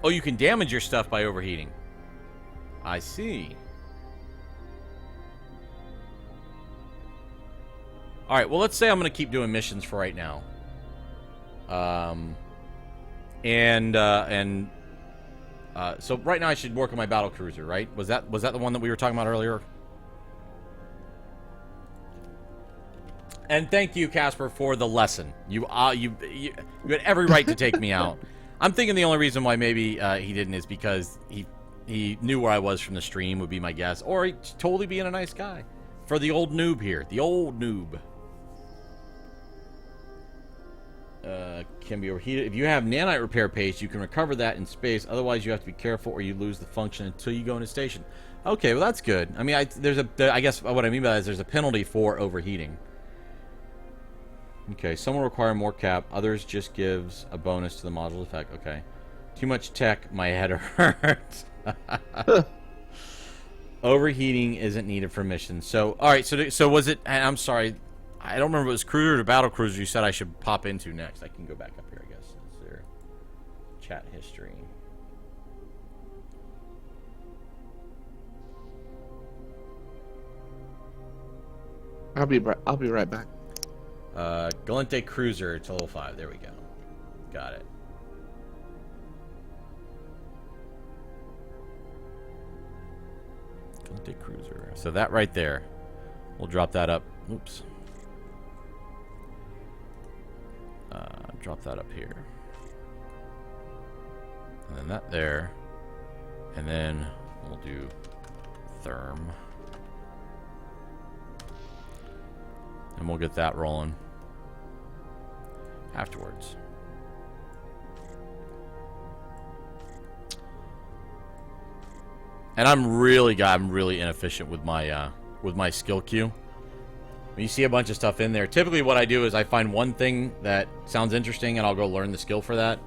Oh, you can damage your stuff by overheating. I see. Alright, well, let's say I'm going to keep doing missions for right now. So right now I should work on my battle cruiser, right? Was that the one that we were talking about earlier? And thank you, Casper, for the lesson. You had every right to take me out. I'm thinking the only reason why maybe he didn't is because he knew where I was from the stream, would be my guess. Or he's totally being a nice guy. For the old noob here. The old noob. can be overheated. If you have nanite repair paste, you can recover that in space. Otherwise, you have to be careful or you lose the function until you go into station. Okay, well, that's good. I mean, I guess what I mean by that is there's a penalty for overheating. Okay, some will require more cap. Others just gives a bonus to the module effect. Okay. Too much tech. My head hurts. Overheating isn't needed for missions. So, all right. So was it? I'm sorry. I don't remember if it was cruiser or battle cruiser you said I should pop into next. I can go back up here, I guess. Is there chat history? I'll be right back. Galente Cruiser to level 5. There we go. Got it. Galente Cruiser. So that right there. We'll drop that up. Oops. Drop that up here. And then that there. And then we'll do Therm. And we'll get that rolling afterwards. And I'm really inefficient with my skill queue. When you see a bunch of stuff in there, typically what I do is I find one thing that sounds interesting and I'll go learn the skill for that.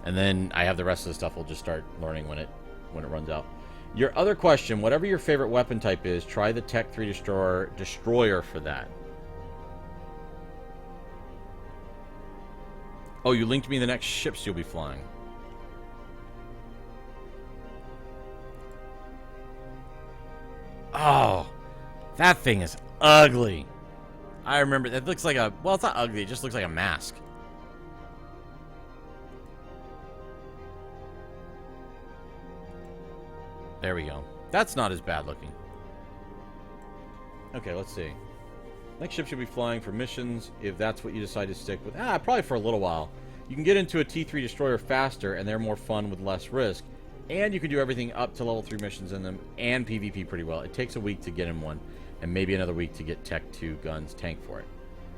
And then I have the rest of the stuff I'll just start learning when it runs out. Your other question, whatever your favorite weapon type is, try the Tech 3 Destroyer for that. Oh, you linked me the next ships you'll be flying. Oh, that thing is ugly. I remember, it looks like a, well, it's not ugly, it just looks like a mask. There we go. That's not as bad looking. Okay, let's see. Next ship should be flying for missions, if that's what you decide to stick with. Probably for a little while. You can get into a T3 destroyer faster, and they're more fun with less risk. And you can do everything up to level 3 missions in them, and PvP pretty well. It takes a week to get in one, and maybe another week to get Tech 2 guns tank for it.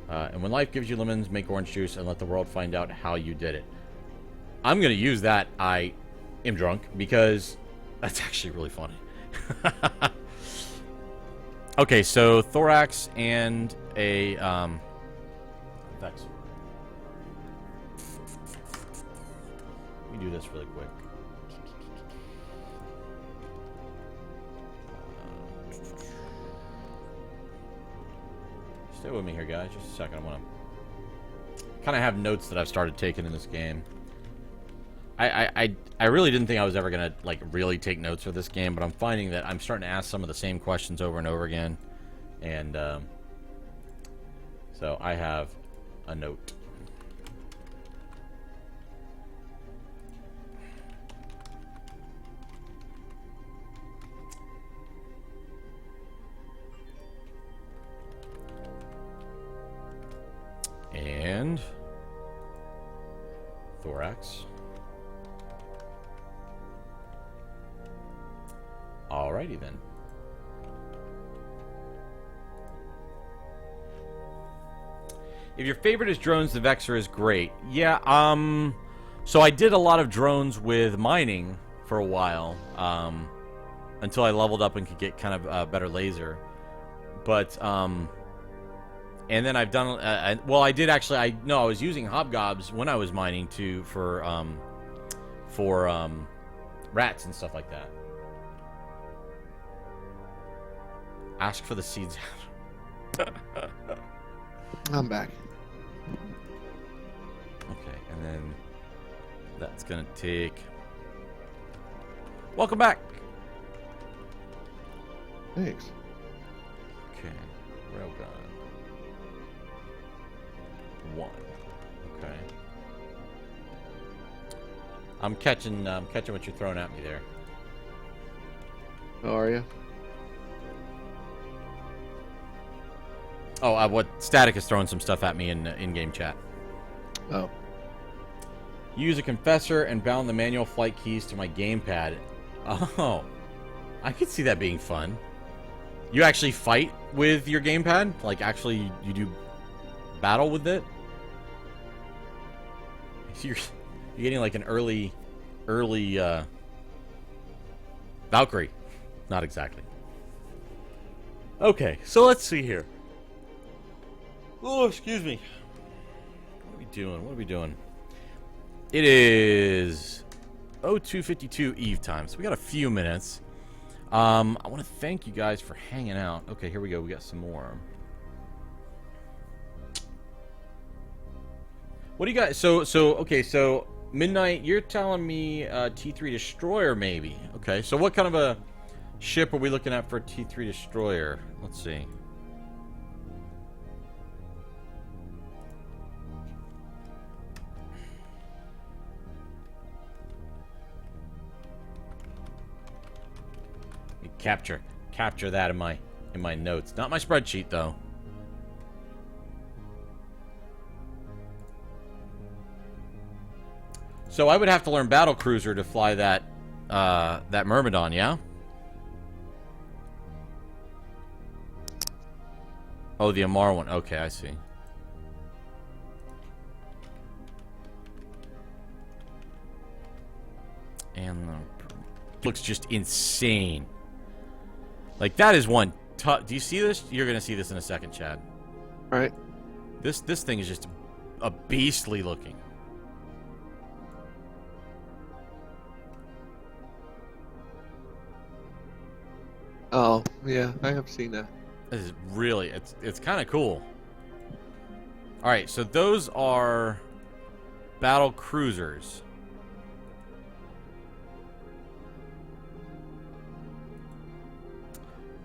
And when life gives you lemons, make orange juice, and let the world find out how you did it. I'm going to use that I am drunk, because that's actually really funny. Okay, so thorax and a Vex. Let me do this really quick. Stay with me here, guys. Just a second. I want to kind of have notes that I've started taking in this game. I really didn't think I was ever gonna like really take notes for this game, but I'm finding that I'm starting to ask some of the same questions over and over again, and so I have a note. And thorax. Alrighty then. If your favorite is drones, the Vexor is great. Yeah, so I did a lot of drones with mining for a while, until I leveled up and could get kind of a better laser. But, and then I've done, well, I did actually, I was using hobgobs when I was mining for rats and stuff like that. Ask for the seeds. I'm back. Okay, and then that's gonna take. Welcome back. Thanks. Okay, railgun. 1. Okay. I'm catching what you're throwing at me there. How are you? Oh, what Static is throwing some stuff at me in in-game chat. Oh. Use a confessor and bound the manual flight keys to my gamepad. Oh, I could see that being fun. You actually fight with your gamepad? Like, actually, you do battle with it? You're getting like an early Valkyrie. Not exactly. Okay, so let's see here. Oh, excuse me. What are we doing? What are we doing? It is 02:52 Eve time, so we got a few minutes. I want to thank you guys for hanging out. Okay, here we go. We got some more. What do you guys? Okay, so Midnight, you're telling me T3 Destroyer maybe. Okay, so what kind of a ship are we looking at for T3 Destroyer? Let's see. Capture that in my notes. Not my spreadsheet though. So I would have to learn battle cruiser to fly that Myrmidon, yeah? Oh, the Amar one. Okay, I see. And looks just insane. Like, that is one tough. Do you see this? You're going to see this in a second, Chad. All right. This thing is just a beastly looking. Oh, yeah, I have seen that. This is really, it's kind of cool. All right, so those are battle cruisers.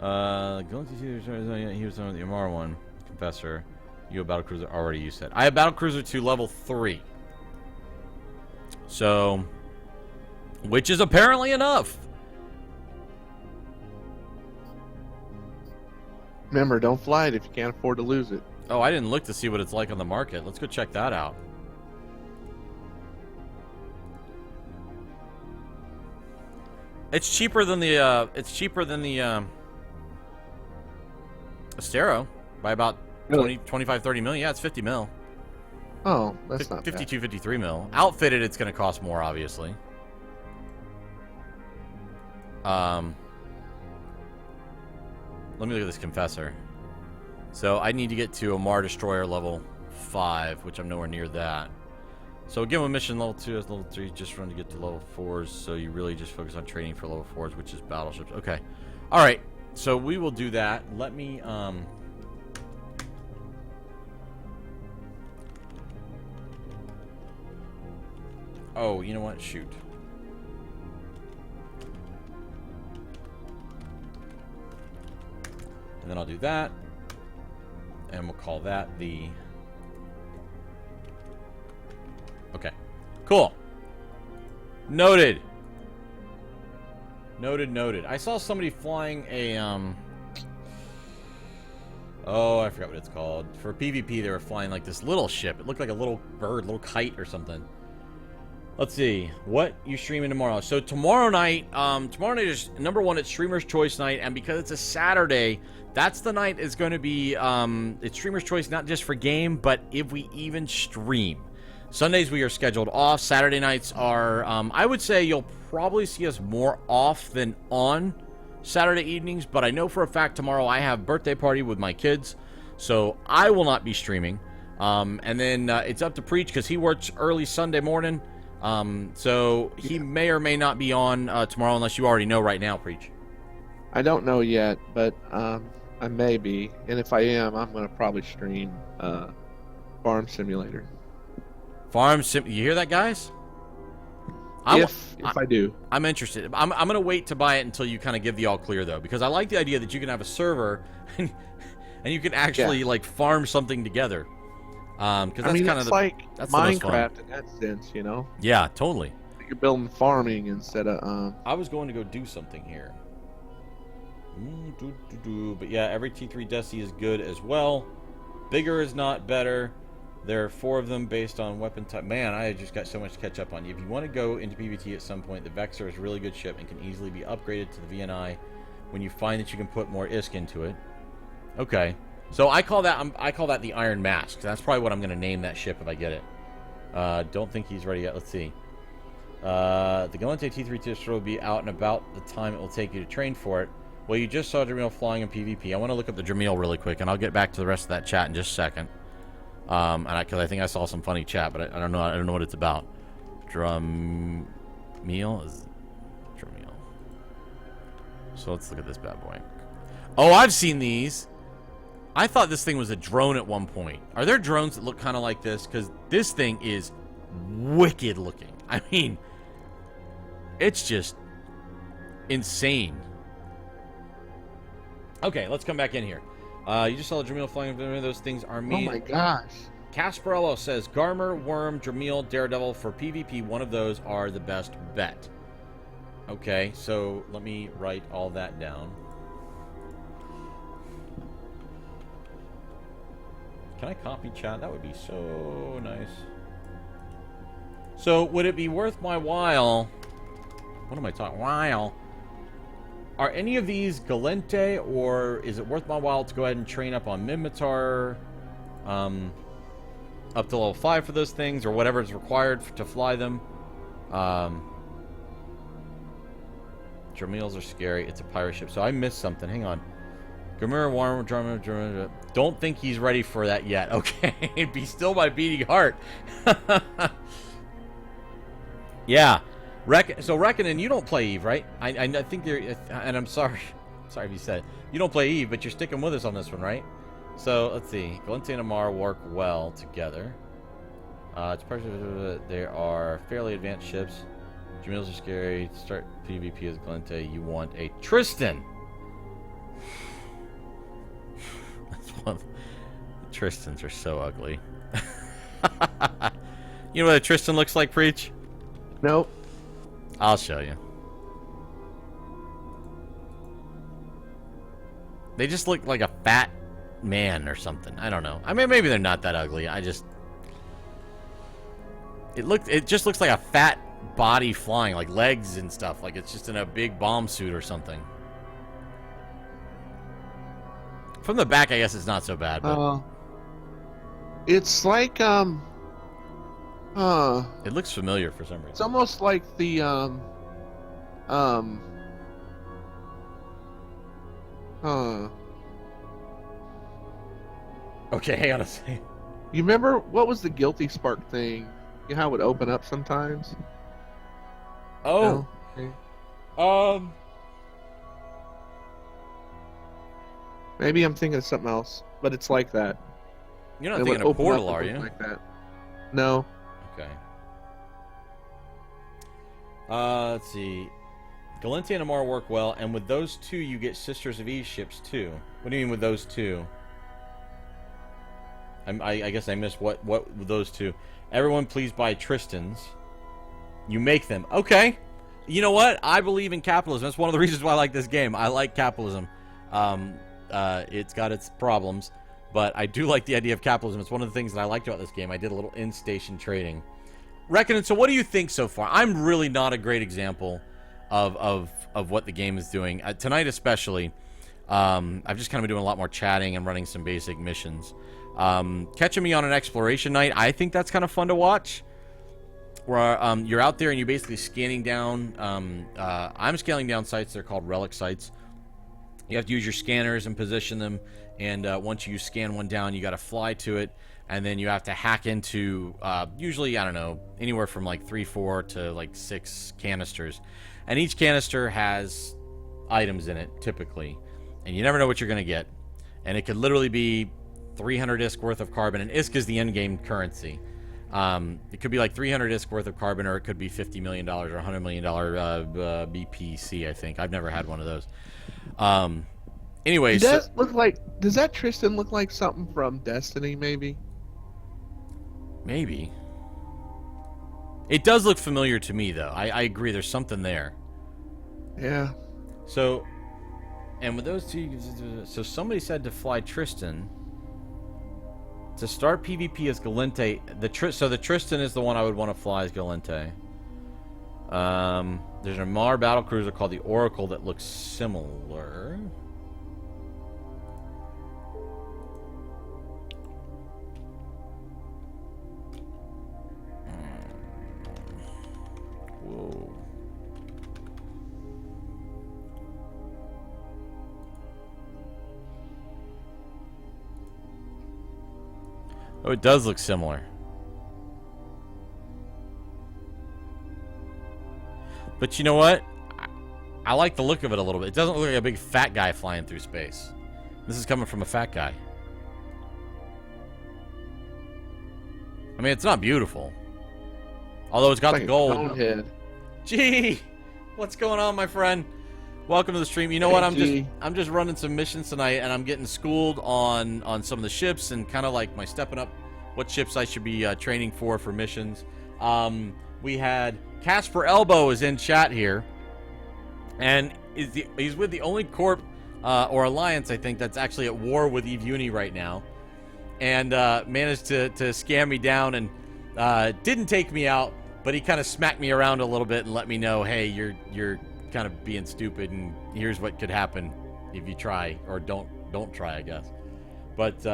Going to see he was on the Amar one. Confessor. You have battle cruiser already, you said. I have battle cruiser to level 3. So, which is apparently enough. Remember, don't fly it if you can't afford to lose it. Oh, I didn't look to see what it's like on the market. Let's go check that out. It's cheaper than the Astero by about 20, 25, 30 mil. Yeah, it's 50 mil. Oh, that's not 52, 53 mil. Outfitted, it's going to cost more, obviously. Let me look at this Confessor. So I need to get to Amar Destroyer level 5, which I'm nowhere near that. So again, with mission level 2 as level 3, just run to get to level 4s. So you really just focus on training for level 4s, which is battleships. Okay. All right. So we will do that. Let me Oh, you know what? Shoot. And then I'll do that. And we'll call that the... Okay. Cool. Noted. Noted. I saw somebody flying a, Oh, I forgot what it's called. For PvP, they were flying like this little ship. It looked like a little bird, little kite or something. Let's see. What you streaming tomorrow? So tomorrow night is number one, it's Streamer's Choice night, and because it's a Saturday, that's the night is going to be it's Streamer's Choice not just for game, but if we even stream. Sundays we are scheduled off. Saturday nights are I would say you'll probably see us more off than on Saturday evenings, but I know for a fact tomorrow I have birthday party with my kids, so I will not be streaming. And then it's up to Preach because he works early Sunday morning. So he may or may not be on tomorrow unless you already know right now, Preach. I don't know yet, but I may be, and if I am, I'm going to probably stream Farm Simulator. You hear that, guys? If I do. I'm interested. I'm going to wait to buy it until you kind of give the all clear, though, because I like the idea that you can have a server and you can actually like farm something together. Because that's kind of like Minecraft in that sense, you know? Yeah, totally. You're building farming instead of. I was going to go do something here. But yeah, every T3 Desi is good as well. Bigger is not better. There are 4 of them based on weapon type. Man, I just got so much to catch up on. If you want to go into PvT at some point, the Vexor is a really good ship and can easily be upgraded to the VNI when you find that you can put more ISK into it. Okay. So I call that the Iron Mask. That's probably what I'm going to name that ship if I get it. Don't think he's ready yet. Let's see. The Galente T3 Tistro will be out and about the time it will take you to train for it. Well, you just saw Jamil flying in PvP. I want to look up the Jamil really quick, and I'll get back to the rest of that chat in just a second. Because I think I saw some funny chat, but I don't know. I don't know what it's about. Jamil is Jamil. So let's look at this bad boy. Oh, I've seen these. I thought this thing was a drone at one point. Are there drones that look kind of like this? Because this thing is wicked looking. I mean, it's just insane. Okay, let's come back in here. You just saw the Jamil flying. Those things are me. Oh my gosh. Casparello says, Garmer, Worm, Jamil, Daredevil for PvP. One of those are the best bet. Okay, so let me write all that down. Can I copy chat? That would be so nice. So, would it be worth my while? What am I talking? While. Are any of these Galente, or is it worth my while to go ahead and train up on Minmatar? Up to level 5 for those things, or whatever is required to fly them. Jamils are scary. It's a pirate ship. So I missed something. Hang on. Gamera, Warm, Drummer. Don't think he's ready for that yet. Okay. Be still my beating heart. Yeah. So Reckoning, you don't play Eve, right? I think you're, and I'm sorry. Sorry if you said it. You don't play Eve, but you're sticking with us on this one, right? So, let's see. Galente and Amar work well together. It's they are fairly advanced ships. Jamils are scary. Start PvP as Galente. You want a Tristan. That's one. The Tristans are so ugly. You know what a Tristan looks like, Preach? Nope. I'll show you. They just look like a fat man or something. I don't know. I mean, maybe they're not that ugly. I just... It just looks like a fat body flying, like legs and stuff. Like it's just in a big bomb suit or something. From the back, I guess it's not so bad, but... it's like, it looks familiar for some reason. it's almost like the, Okay, hang on a second. you remember, what was the Guilty Spark thing? You know how it would open up sometimes? Oh. No? Okay. Maybe I'm thinking of something else, but it's like that. You're not It thinking would of open Portal, up are and you? look like that. No. Okay. Let's see. Galente and Amar work well, and with those two, you get Sisters of Eve ships, too. What do you mean with those two? I guess I missed what those two. Everyone please buy Tristans. You make them. Okay. You know what? I believe in capitalism. That's one of the reasons why I like this game. I like capitalism. It's got its problems, but I do like the idea of capitalism. It's one of the things that I liked about this game. I did a little in-station trading. Reckoning, so what do you think so far? I'm really not a great example of what the game is doing. Tonight especially, I've just kind of been doing a lot more chatting and running some basic missions. Catching me on an exploration night, I think that's kind of fun to watch. Where you're out there and you're basically scanning down. I'm scaling down sites. They're called relic sites. You have to use your scanners and position them. And once you scan one down, you got to fly to it. And then you have to hack into, usually, I don't know, anywhere from like 3, 4 to like 6 canisters. And each canister has items in it, typically. And you never know what you're going to get. And it could literally be 300 ISK worth of carbon. And ISK is the end-game currency. It could be like 300 ISK worth of carbon, or it could be $50 million or $100 million BPC, I think. I've never had one of those. Anyway, does that Tristan look like something from Destiny, maybe? Maybe. It does look familiar to me, though. I agree. There's something there. Yeah. So, and with those two, so somebody said to fly Tristan. To start PvP as Galente, so the Tristan is the one I would want to fly as Galente. There's a Mar battlecruiser called the Oracle that looks similar. Oh, it does look similar. But you know what? I like the look of it a little bit. It doesn't look like a big fat guy flying through space. This is coming from a fat guy. I mean, it's not beautiful. Although it's got like the gold. Bonehead. Gee, what's going on, my friend? Welcome to the stream. You know what? I'm just running some missions tonight, and I'm getting schooled on some of the ships and kind of like my stepping up what ships I should be training for missions. We had Casper Elbow is in chat here, and he's with the only corp or alliance I think that's actually at war with Eve Uni right now, and managed to scam me down and didn't take me out. But he kind of smacked me around a little bit and let me know, hey, you're kind of being stupid, and here's what could happen if you try or don't try, I guess. But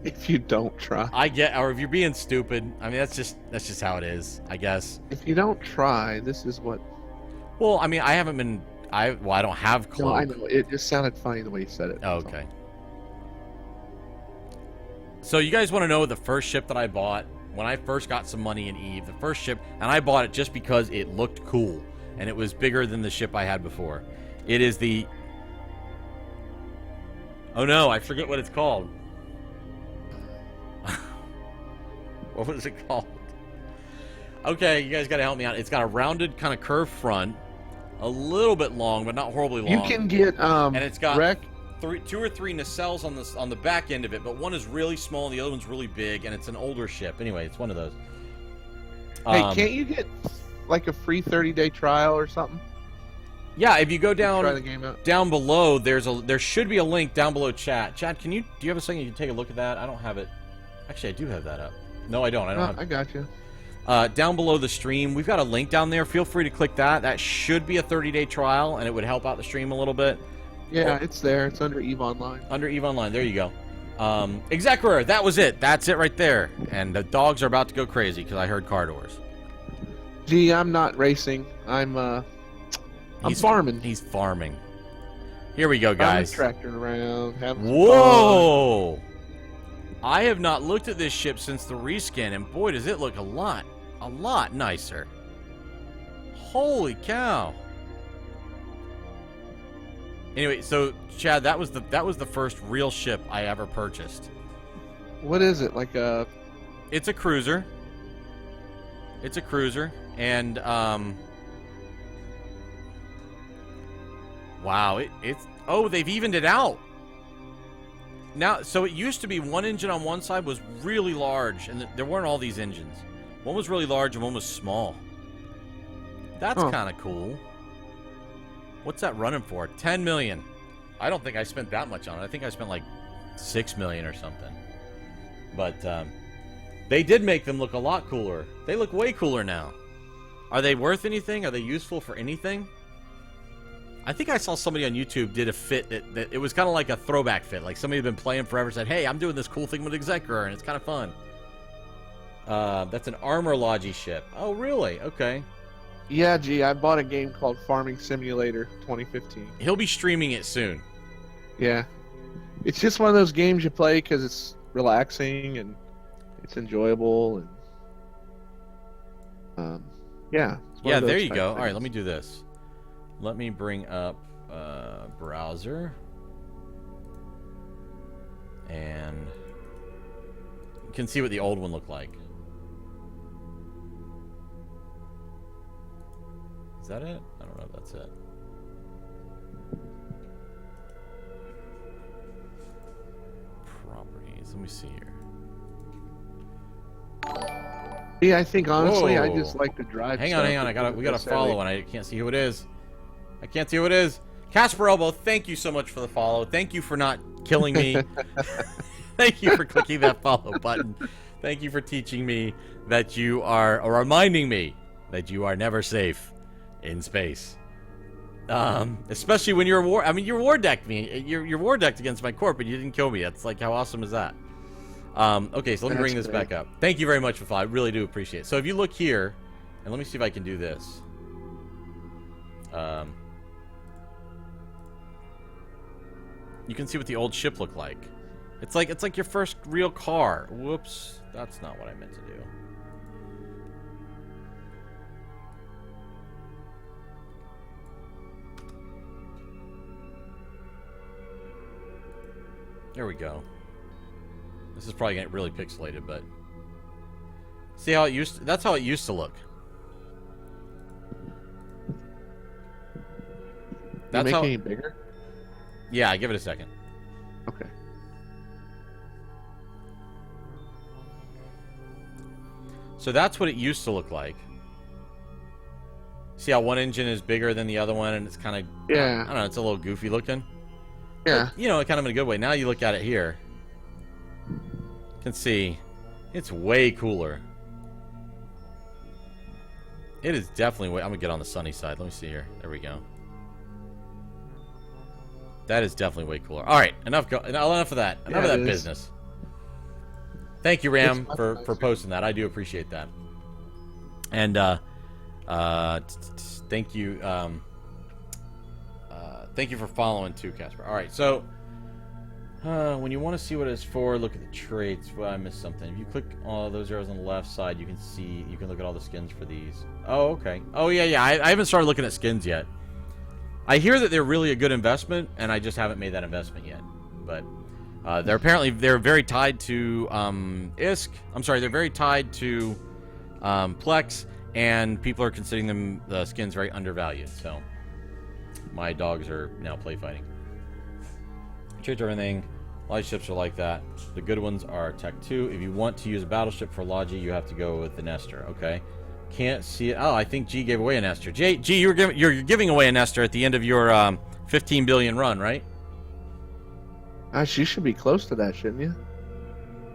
If you don't try. or if you're being stupid, I mean that's just how it is, I guess. If you don't try, this is what. Well, I mean, I haven't been. I don't have cloak. No, I know. It just sounded funny the way you said it. Oh, okay. So you guys want to know the first ship that I bought? When I first got some money in Eve, the first ship, and I bought it just because it looked cool, and it was bigger than the ship I had before. It is the... Oh no, I forget what it's called. What was it called? Okay, you guys gotta help me out. It's got a rounded, kind of curved front, a little bit long, but not horribly long. You can get and it's got wreck. two or three nacelles on the back end of it, but one is really small and the other one's really big, and it's an older ship. Anyway, it's one of those. Hey, can't you get like a free 30-day trial or something? Yeah, if you go Try the down game out. down below, there should be a link down below chat. Chad, do you have a second you can take a look at that? I don't have it. Actually, I do have that up. No, I don't. I got you. Down below the stream, we've got a link down there. Feel free to click that. That should be a 30-day trial, and it would help out the stream a little bit. Yeah, it's there. It's under EVE Online. Under EVE Online. There you go. Executor, that was it. That's it right there. And the dogs are about to go crazy because I heard car doors. Gee, I'm not racing. I'm farming. He's farming. Here we go, Driving guys. a tractor around. Having some Whoa! I have not looked at this ship since the reskin, and boy, does it look a lot nicer. Holy cow! Anyway, so Chad, that was the first real ship I ever purchased. fun. What is it? Like a? It's a cruiser. It's a cruiser, and wow, it's oh, they've evened it out. Now, so it used to be one engine on one side was really large, and there weren't all these engines. One was really large and one was small. That's kind of cool. What's that running for? 10 million. I don't think I spent that much on it. I think I spent like 6 million or something. But they did make them look a lot cooler. They look way cooler now. Are they worth anything? Are they useful for anything? I think I saw somebody on YouTube did a fit that it was kind of like a throwback fit. Like somebody had been playing forever, said, hey, I'm doing this cool thing with Executor, and it's kind of fun. That's an Armor Logi ship. Oh, really? Okay. Yeah, gee, I bought a game called Farming Simulator 2015. He'll be streaming it soon. Yeah. It's just one of those games you play because it's relaxing and it's enjoyable. And yeah. it's one Yeah, of those there you type go. of All right, things. let me do this. Let me bring up browser. And you can see what the old one looked like. Is that it? I don't know if that's it. Properties. Let me see here. Yeah, I think honestly, I Whoa. just like to drive. Hang on. We gotta follow, and I can't see who it is. I can't see who it is. Casper Elbow, thank you so much for the follow. Thank you for not killing me. Thank you for clicking that follow button. Thank you for teaching me that you are, or reminding me that you are never safe in space. Especially when you're war. I mean, you're war decked me. You're war decked against my corp, but you didn't kill me. That's like, how awesome is that? Okay, so let me bring this back up. Thank you very much for the follow. I really do appreciate it. So if you look here, and let me see if I can do this. You can see what the old ship looked like. It's like your first real car. Whoops, that's not what I meant to do. There we go. This is probably getting really pixelated, but see how it used to, that's how it used to look. That's make it any bigger? Yeah, give it a second. Okay. So that's what it used to look like. See how one engine is bigger than the other one, and it's kind of, yeah, I don't know, it's a little goofy looking. Yeah. But, you know, kind of in a good way. Now you look at it here, you can see it's way cooler. It is definitely way. I'm gonna get on the sunny side. Let me see here. There we go. That is definitely way cooler. All right, enough of that. Enough of that business. Thank you, Ram, for posting that. I do appreciate that. And thank you. Thank you for following too, Casper. All right, so when you want to see what it's for, look at the traits. Well, I missed something. If you click all those arrows on the left side, you can see. You can look at all the skins for these. Oh, okay. Oh, yeah. I haven't started looking at skins yet. I hear that they're really a good investment, and I just haven't made that investment yet. But they're very tied to ISK. I'm sorry, they're very tied to Plex, and people are considering the skins very undervalued. So my dogs are now play fighting. Change everything. A lot of ships are like that. The good ones are Tech 2. If you want to use a battleship for Logi, you have to go with the Nestor. Okay. Can't see it. Oh, I think G gave away a Nestor. G, you're giving away a Nestor at the end of your 15 billion run, right? Gosh, you should be close to that, shouldn't you?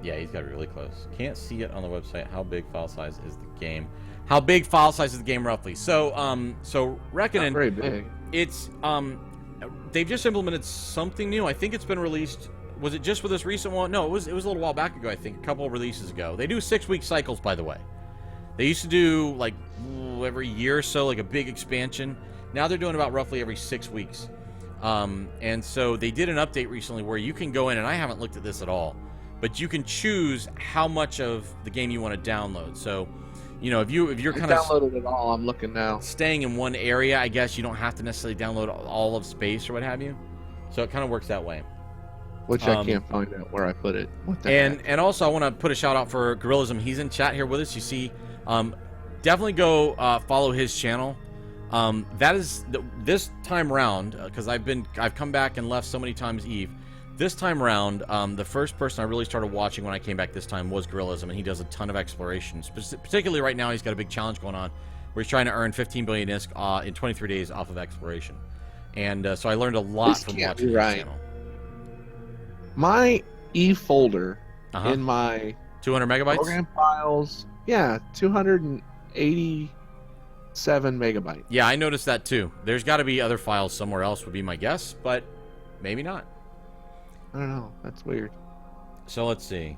Yeah, he's got to be really close. Can't see it on the website. How big file size is the game? How big file size is the game roughly? So reckoning. Not very big. It's they've just implemented something new. I think it's been released. Was it just for this recent one? No, it was a little while back ago. I think a couple of releases ago. They do 6-week cycles, by the way. They used to do like every year or so, like a big expansion. Now they're doing about roughly every 6 weeks. And so they did an update recently where you can go in, and I haven't looked at this at all, but you can choose how much of the game you want to download. So, you know, if you're kind of downloaded it all, I'm looking now. Staying in one area, I guess you don't have to necessarily download all of space or what have you. So it kind of works that way. Which I can't find out where I put it. What the heck? And also I want to put a shout out for Gorillism. He's in chat here with us. You see, definitely go follow his channel. That is this time round, because I've come back and left so many times Eve. This time around, the first person I really started watching when I came back this time was Gorillism, and he does a ton of exploration. Particularly right now, he's got a big challenge going on where he's trying to earn 15 billion ISK in 23 days off of exploration. And so I learned a lot from watching his channel. My Eve folder in my 200 megabytes program files, 287 megabytes. Yeah, I noticed that too. There's got to be other files somewhere else, would be my guess, but maybe not. I don't know. That's weird. So let's see.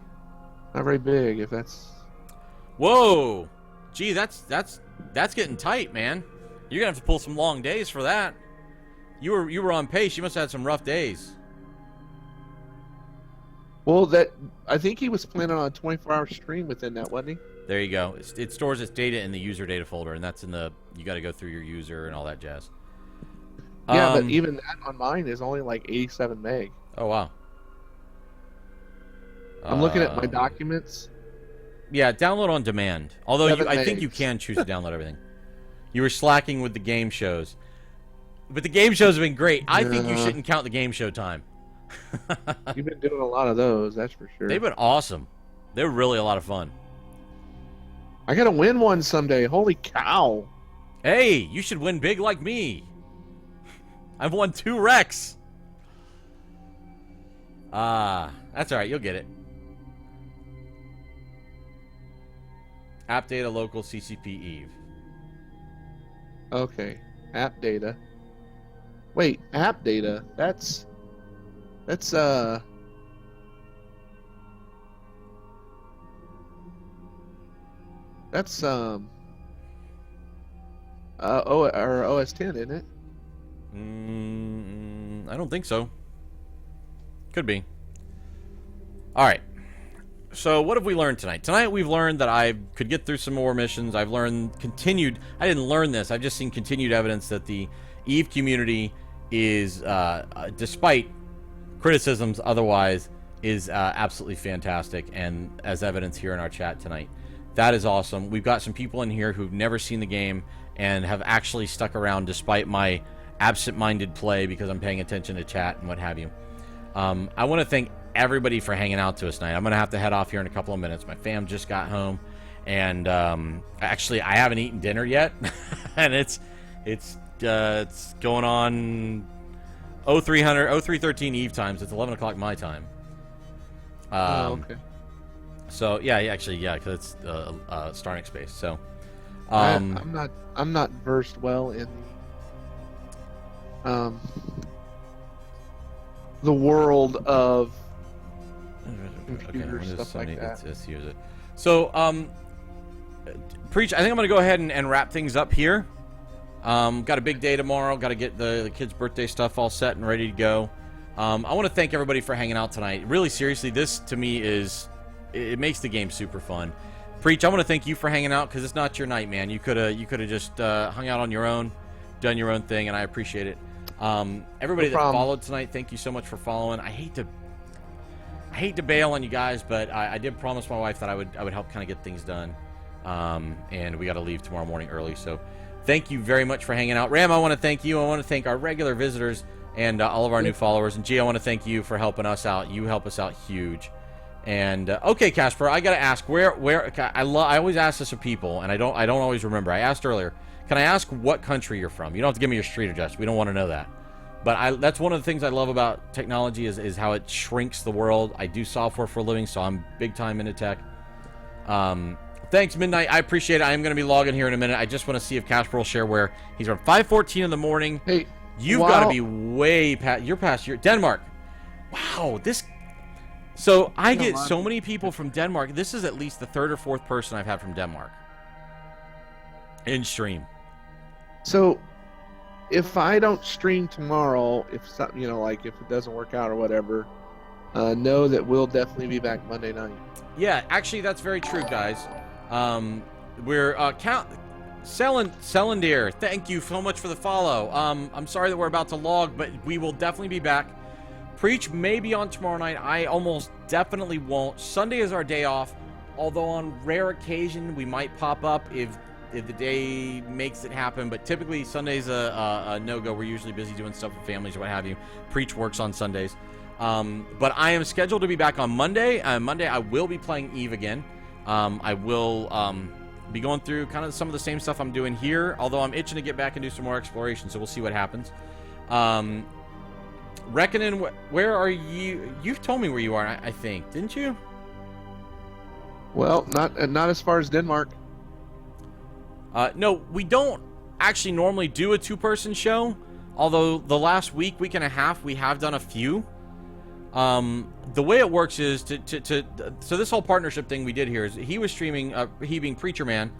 Not very big. If that's. Whoa, gee, that's getting tight, man. You're gonna have to pull some long days for that. You were on pace. You must have had some rough days. Well, I think he was planning on a 24-hour stream within that, wasn't he? There you go. It stores its data in the user data folder, and that's in the. You got to go through your user and all that jazz. Yeah, but even that on mine is only like 87 meg. Oh wow. I'm looking at my documents. Yeah, download on demand. Although I think you megs. can choose to download everything. You were slacking with the game shows, but the game shows have been great. I think you shouldn't count the game show time. You've been doing a lot of those, that's for sure. They've been awesome. They're really a lot of fun. I gotta win one someday. Holy cow! Hey, you should win big like me. I've won 2 wrecks. That's all right. You'll get it. App data local CCP Eve. Okay, app data. Wait, app data. That's our OS 10, isn't it? I don't think so. Could be. All right. So what have we learned tonight? Tonight we've learned that I could get through some more missions. I've learned continued... I didn't learn this. I've just seen continued evidence that the EVE community is, despite criticisms otherwise, is absolutely fantastic. And as evidence here in our chat tonight. That is awesome. We've got some people in here who've never seen the game and have actually stuck around despite my absent-minded play because I'm paying attention to chat and what have you. I want to thank everybody for hanging out to us tonight. I'm going to have to head off here in a couple of minutes. My fam just got home, and actually, I haven't eaten dinner yet, and it's going on 0313 Eve times. It's 11 o'clock my time. Okay. So yeah, actually, yeah, because it's Starnik space. So I'm not versed well in the world of computer stuff like that. Let's use it. So, Preach, I think I'm going to go ahead and wrap things up here. Got a big day tomorrow. Got to get the kids' birthday stuff all set and ready to go. I want to thank everybody for hanging out tonight. Really, seriously, this to me it makes the game super fun. Preach, I want to thank you for hanging out because it's not your night, man. You could have just hung out on your own, done your own thing, and I appreciate it. Everybody that followed tonight, thank you so much for following. I hate to bail on you guys, but I did promise my wife that I would help kind of get things done. And we got to leave tomorrow morning early, so thank you very much for hanging out. Ram, I want to thank you. I want to thank our regular visitors and all of our new followers. And G, I want to thank you for helping us out. You help us out huge. And okay, Casper, I gotta ask where I always ask this of people, and I don't always remember. I asked earlier. Can I ask what country you're from? You don't have to give me your street address. We don't want to know that. But that's one of the things I love about technology is how it shrinks the world. I do software for a living, so I'm big time into tech. Thanks, Midnight. I appreciate it. I am going to be logging here in a minute. I just want to see if Casper will share where he's from. 5:14 in the morning. Hey, you've got to be way past. You're past your Denmark. Wow, this. So I get so many people from Denmark. This is at least the third or fourth person I've had from Denmark in stream. So, if I don't stream tomorrow, if something, like if it doesn't work out or whatever, know that we'll definitely be back Monday night. Yeah, actually, that's very true, guys. We're Celandir, thank you so much for the follow. I'm sorry that we're about to log, but we will definitely be back. Preach may be on tomorrow night. I almost definitely won't. Sunday is our day off, although on rare occasion we might pop up if the day makes it happen. But typically Sunday's a no-go. We're usually busy doing stuff with families or what have you. Preach works on Sundays. But I am scheduled to be back on Monday. Monday I will be playing EVE again. I will be going through kind of some of the same stuff I'm doing here, although I'm itching to get back and do some more exploration, so we'll see what happens. Reckoning, where are you? You've told me where you are, I think, didn't you? Well, not as far as Denmark. No, we don't actually normally do a two-person show, although the last week and a half, we have done a few. The way it works is so this whole partnership thing we did here is he was streaming, he being Preacher Man,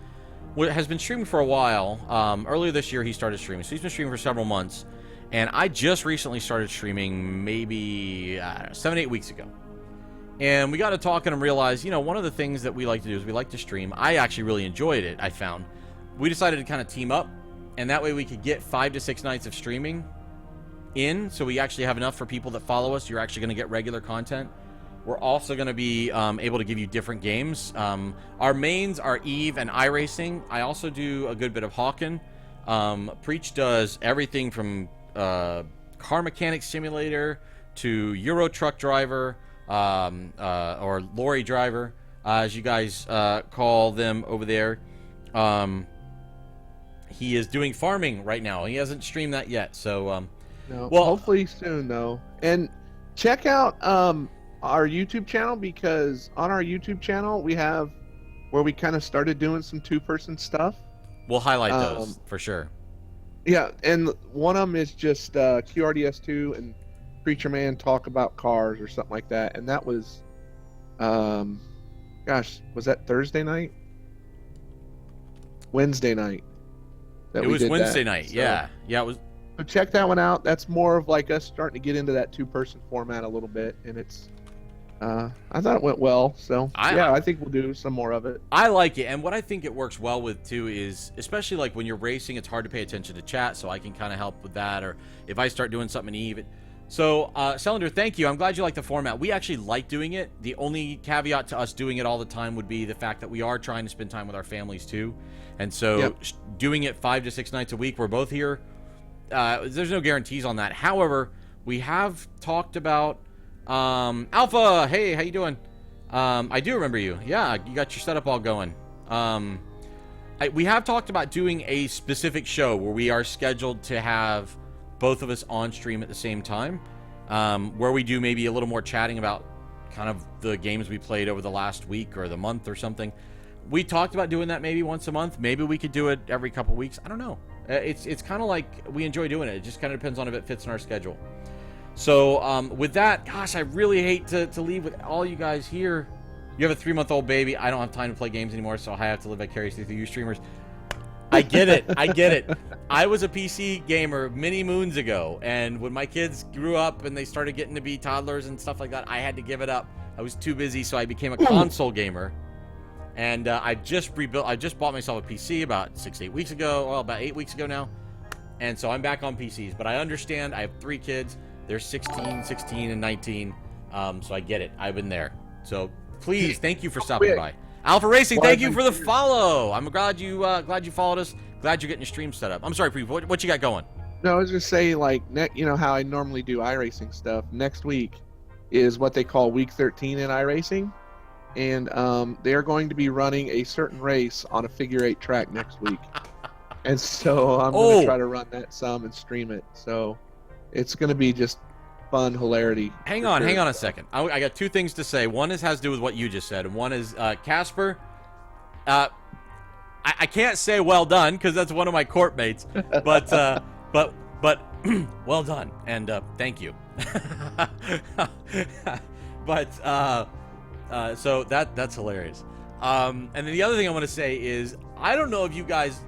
has been streaming for a while. Earlier this year, he started streaming, so he's been streaming for several months. And I just recently started streaming maybe 7-8 weeks ago. And we got to talking and realized, one of the things that we like to do is we like to stream. I actually really enjoyed it, I found. We decided to kind of team up, and that way we could get 5 to 6 nights of streaming in, so we actually have enough for people that follow us. You're actually going to get regular content. We're also going to be able to give you different games. Our mains are EVE and iRacing. I also do a good bit of Hawken. Preach does everything from car mechanic simulator to Euro truck driver, or lorry driver, as you guys call them over there. He is doing farming right now. He hasn't streamed that yet, so No, well, hopefully soon though. And check out our YouTube channel, because on our YouTube channel we have where we kind of started doing some two-person stuff. we'll highlight those for sure. Yeah, and one of them is just qrds2 and Preacher Man talk about cars or something like that. And that was, gosh, was that Thursday night? Wednesday night. It was Wednesday night. So, yeah, it was. So check that one out. That's more of like us starting to get into that two-person format a little bit, and it's I thought it went well. So I think we'll do some more of it. I like it, and what I think it works well with too is, especially like when you're racing, it's hard to pay attention to chat, so I can kind of help with that, or if I start doing something in Eve. So, Cylinder, thank you. I'm glad you like the format. We actually like doing it. The only caveat to us doing it all the time would be the fact that we are trying to spend time with our families too, and so doing it 5 to 6 nights a week, we're both here. There's no guarantees on that. However, we have talked about Alpha. Hey, how you doing? I do remember you. Yeah, you got your setup all going. We have talked about doing a specific show where we are scheduled to have both of us on stream at the same time, where we do maybe a little more chatting about kind of the games we played over the last week or the month or something. We talked about doing that maybe once a month. Maybe we could do it every couple weeks. I don't know. It's kind of like we enjoy doing it. It just kind of depends on if it fits in our schedule. So with that, gosh, I really hate to leave with all you guys here. You have a 3-month-old baby. I don't have time to play games anymore, so I have to live vicariously through you streamers. I get it. I get it. I was a PC gamer many moons ago, and when my kids grew up and they started getting to be toddlers and stuff like that, I had to give it up. I was too busy, so I became a console gamer. And I just bought myself a PC about 6-8 weeks ago. Well, about 8 weeks ago now. And so I'm back on PCs. But I understand. I have 3 kids. They're 16, 16, and 19. So I get it. I've been there. So please, thank you for stopping by. Alpha Racing, thank you for the follow. I'm glad you followed us. Glad you're getting your stream set up. I'm sorry, Preet, what you got going? No, I was just saying, like, you know how I normally do iRacing stuff. Next week is what they call Week 13 in iRacing. And they are going to be running a certain race on a figure-8 track next week. And so I'm going to try to run that some and stream it. So it's going to be just fun hilarity. Hang on a second. I got 2 things to say. One has to do with what you just said, and one is Casper. I can't say well done because that's one of my court mates, but well done and thank you. But so that's hilarious. And then the other thing I want to say is I don't know if you guys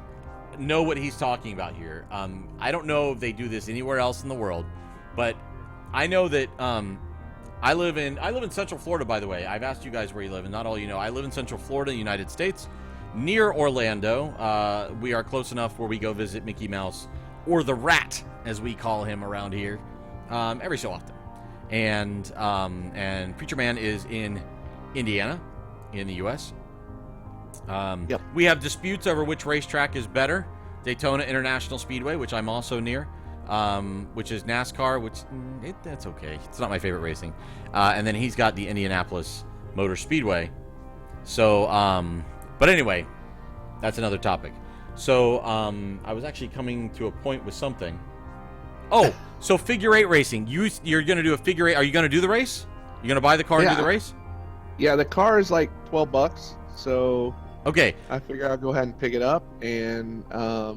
know what he's talking about here. I don't know if they do this anywhere else in the world, but I know that I live in Central Florida, by the way. I've asked you guys where you live, and not all you know. I live in Central Florida, United States, near Orlando. We are close enough where we go visit Mickey Mouse, or the Rat, as we call him around here, every so often. And Preacher Man is in Indiana, in the U.S. We have disputes over which racetrack is better. Daytona International Speedway, which I'm also near, which is NASCAR, which that's okay. It's not my favorite racing. And then he's got the Indianapolis Motor Speedway. So, but anyway, that's another topic. So, I was actually coming to a point with something. Oh, so figure-8 racing. You're going to do a figure-8. Are you going to do the race? You're going to buy the car and do the race? Yeah, the car is like $12, so okay. I figure I'll go ahead and pick it up, and I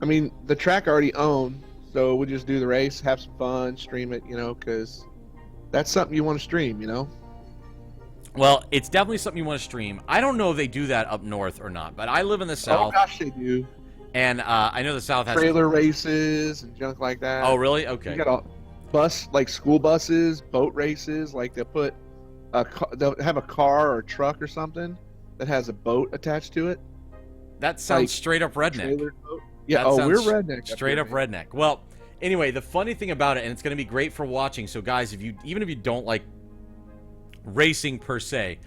mean the track I already own, so we'll just do the race, have some fun, stream it, you know, because that's something you want to stream, you know. Well, it's definitely something you want to stream. I don't know if they do that up north or not, but I live in the south. Oh gosh, they do. And I know the south has trailer races and junk like that. Oh, really? Okay. You got a like school buses, boat races, like they'll have a car or a truck or something that has a boat attached to it. That sounds straight up redneck. Yeah, we're redneck. Straight up redneck. Well, anyway, the funny thing about it, and it's going to be great for watching. So, guys, even if you don't like racing per se,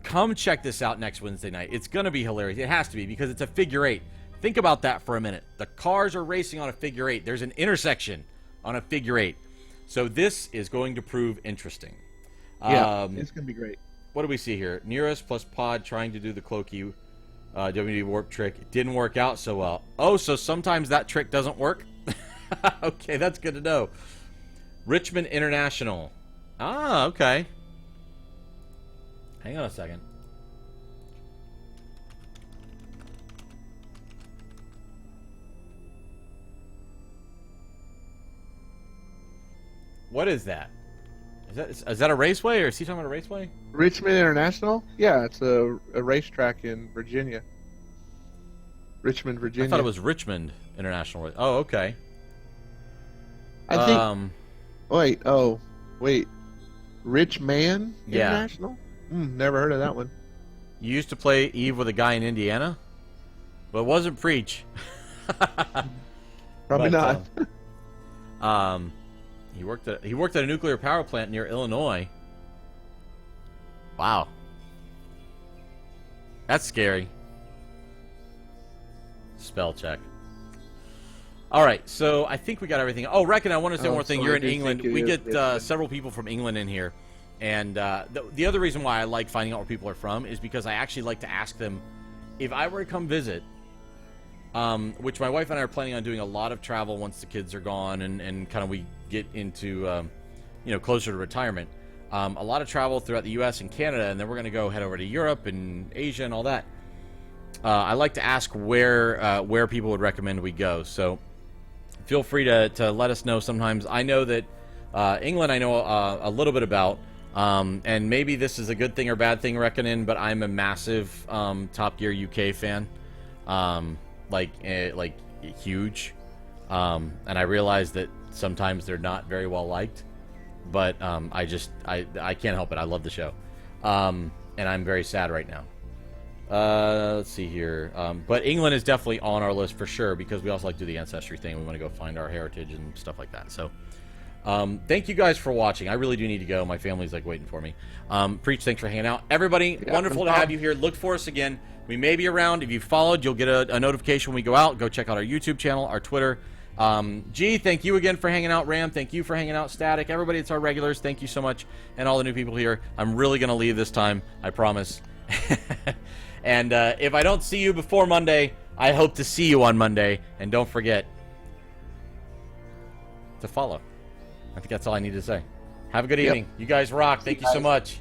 come check this out next Wednesday night. It's going to be hilarious. It has to be because it's a figure-8. Think about that for a minute. The cars are racing on a figure-8. There's an intersection on a figure-8. So this is going to prove interesting. Yeah, it's going to be great. What do we see here? Nearest plus Pod trying to do the Cloaky WD warp trick. It didn't work out so well. Oh, so sometimes that trick doesn't work? Okay, that's good to know. Richmond International. Ah, okay. Hang on a second. What is that? Is that a raceway, or is he talking about a raceway? Richmond International? Yeah, it's a racetrack in Virginia. Richmond, Virginia. I thought it was Richmond International. Oh, okay. I think. Wait. Rich Man Yeah. International? Never heard of that one. You used to play Eve with a guy in Indiana, but it wasn't Preach. Probably But, not. He worked at a nuclear power plant near Illinois. Wow. That's scary. Spell check. All right, so I think we got everything. Oh, Reckon, I want to say one more thing. so You're I in do England. think it We is, get yeah. several people from England in here. And the other reason why I like finding out where people are from is because I actually like to ask them, if I were to come visit, which my wife and I are planning on doing a lot of travel once the kids are gone and kind of we get into, closer to retirement. A lot of travel throughout the U.S. and Canada, and then we're going to go head over to Europe and Asia and all that. I like to ask where people would recommend we go. So feel free to let us know. Sometimes I know that England I know a little bit about, and maybe this is a good thing or bad thing, reckoning, but I'm a massive Top Gear UK fan, like huge, and I realize that sometimes they're not very well liked, but I can't help it. I love the show, and I'm very sad right now. Let's see here. But England is definitely on our list for sure because we also like to do the ancestry thing. We want to go find our heritage and stuff like that. So, thank you guys for watching. I really do need to go. My family's like waiting for me. Preach, thanks for hanging out. Everybody, Yeah, wonderful no to have problem. you here. Look for us again. We may be around. If you followed, you'll get a notification when we go out. Go check out our YouTube channel, our Twitter. G, thank you again for hanging out. Ram, thank you for hanging out. Static, everybody, it's our regulars. Thank you so much. And all the new people here. I'm really going to leave this time. I promise. And if I don't see you before Monday, I hope to see you on Monday. And don't forget to follow. I think that's all I need to say. Have a good evening. You guys rock. Thank you so much.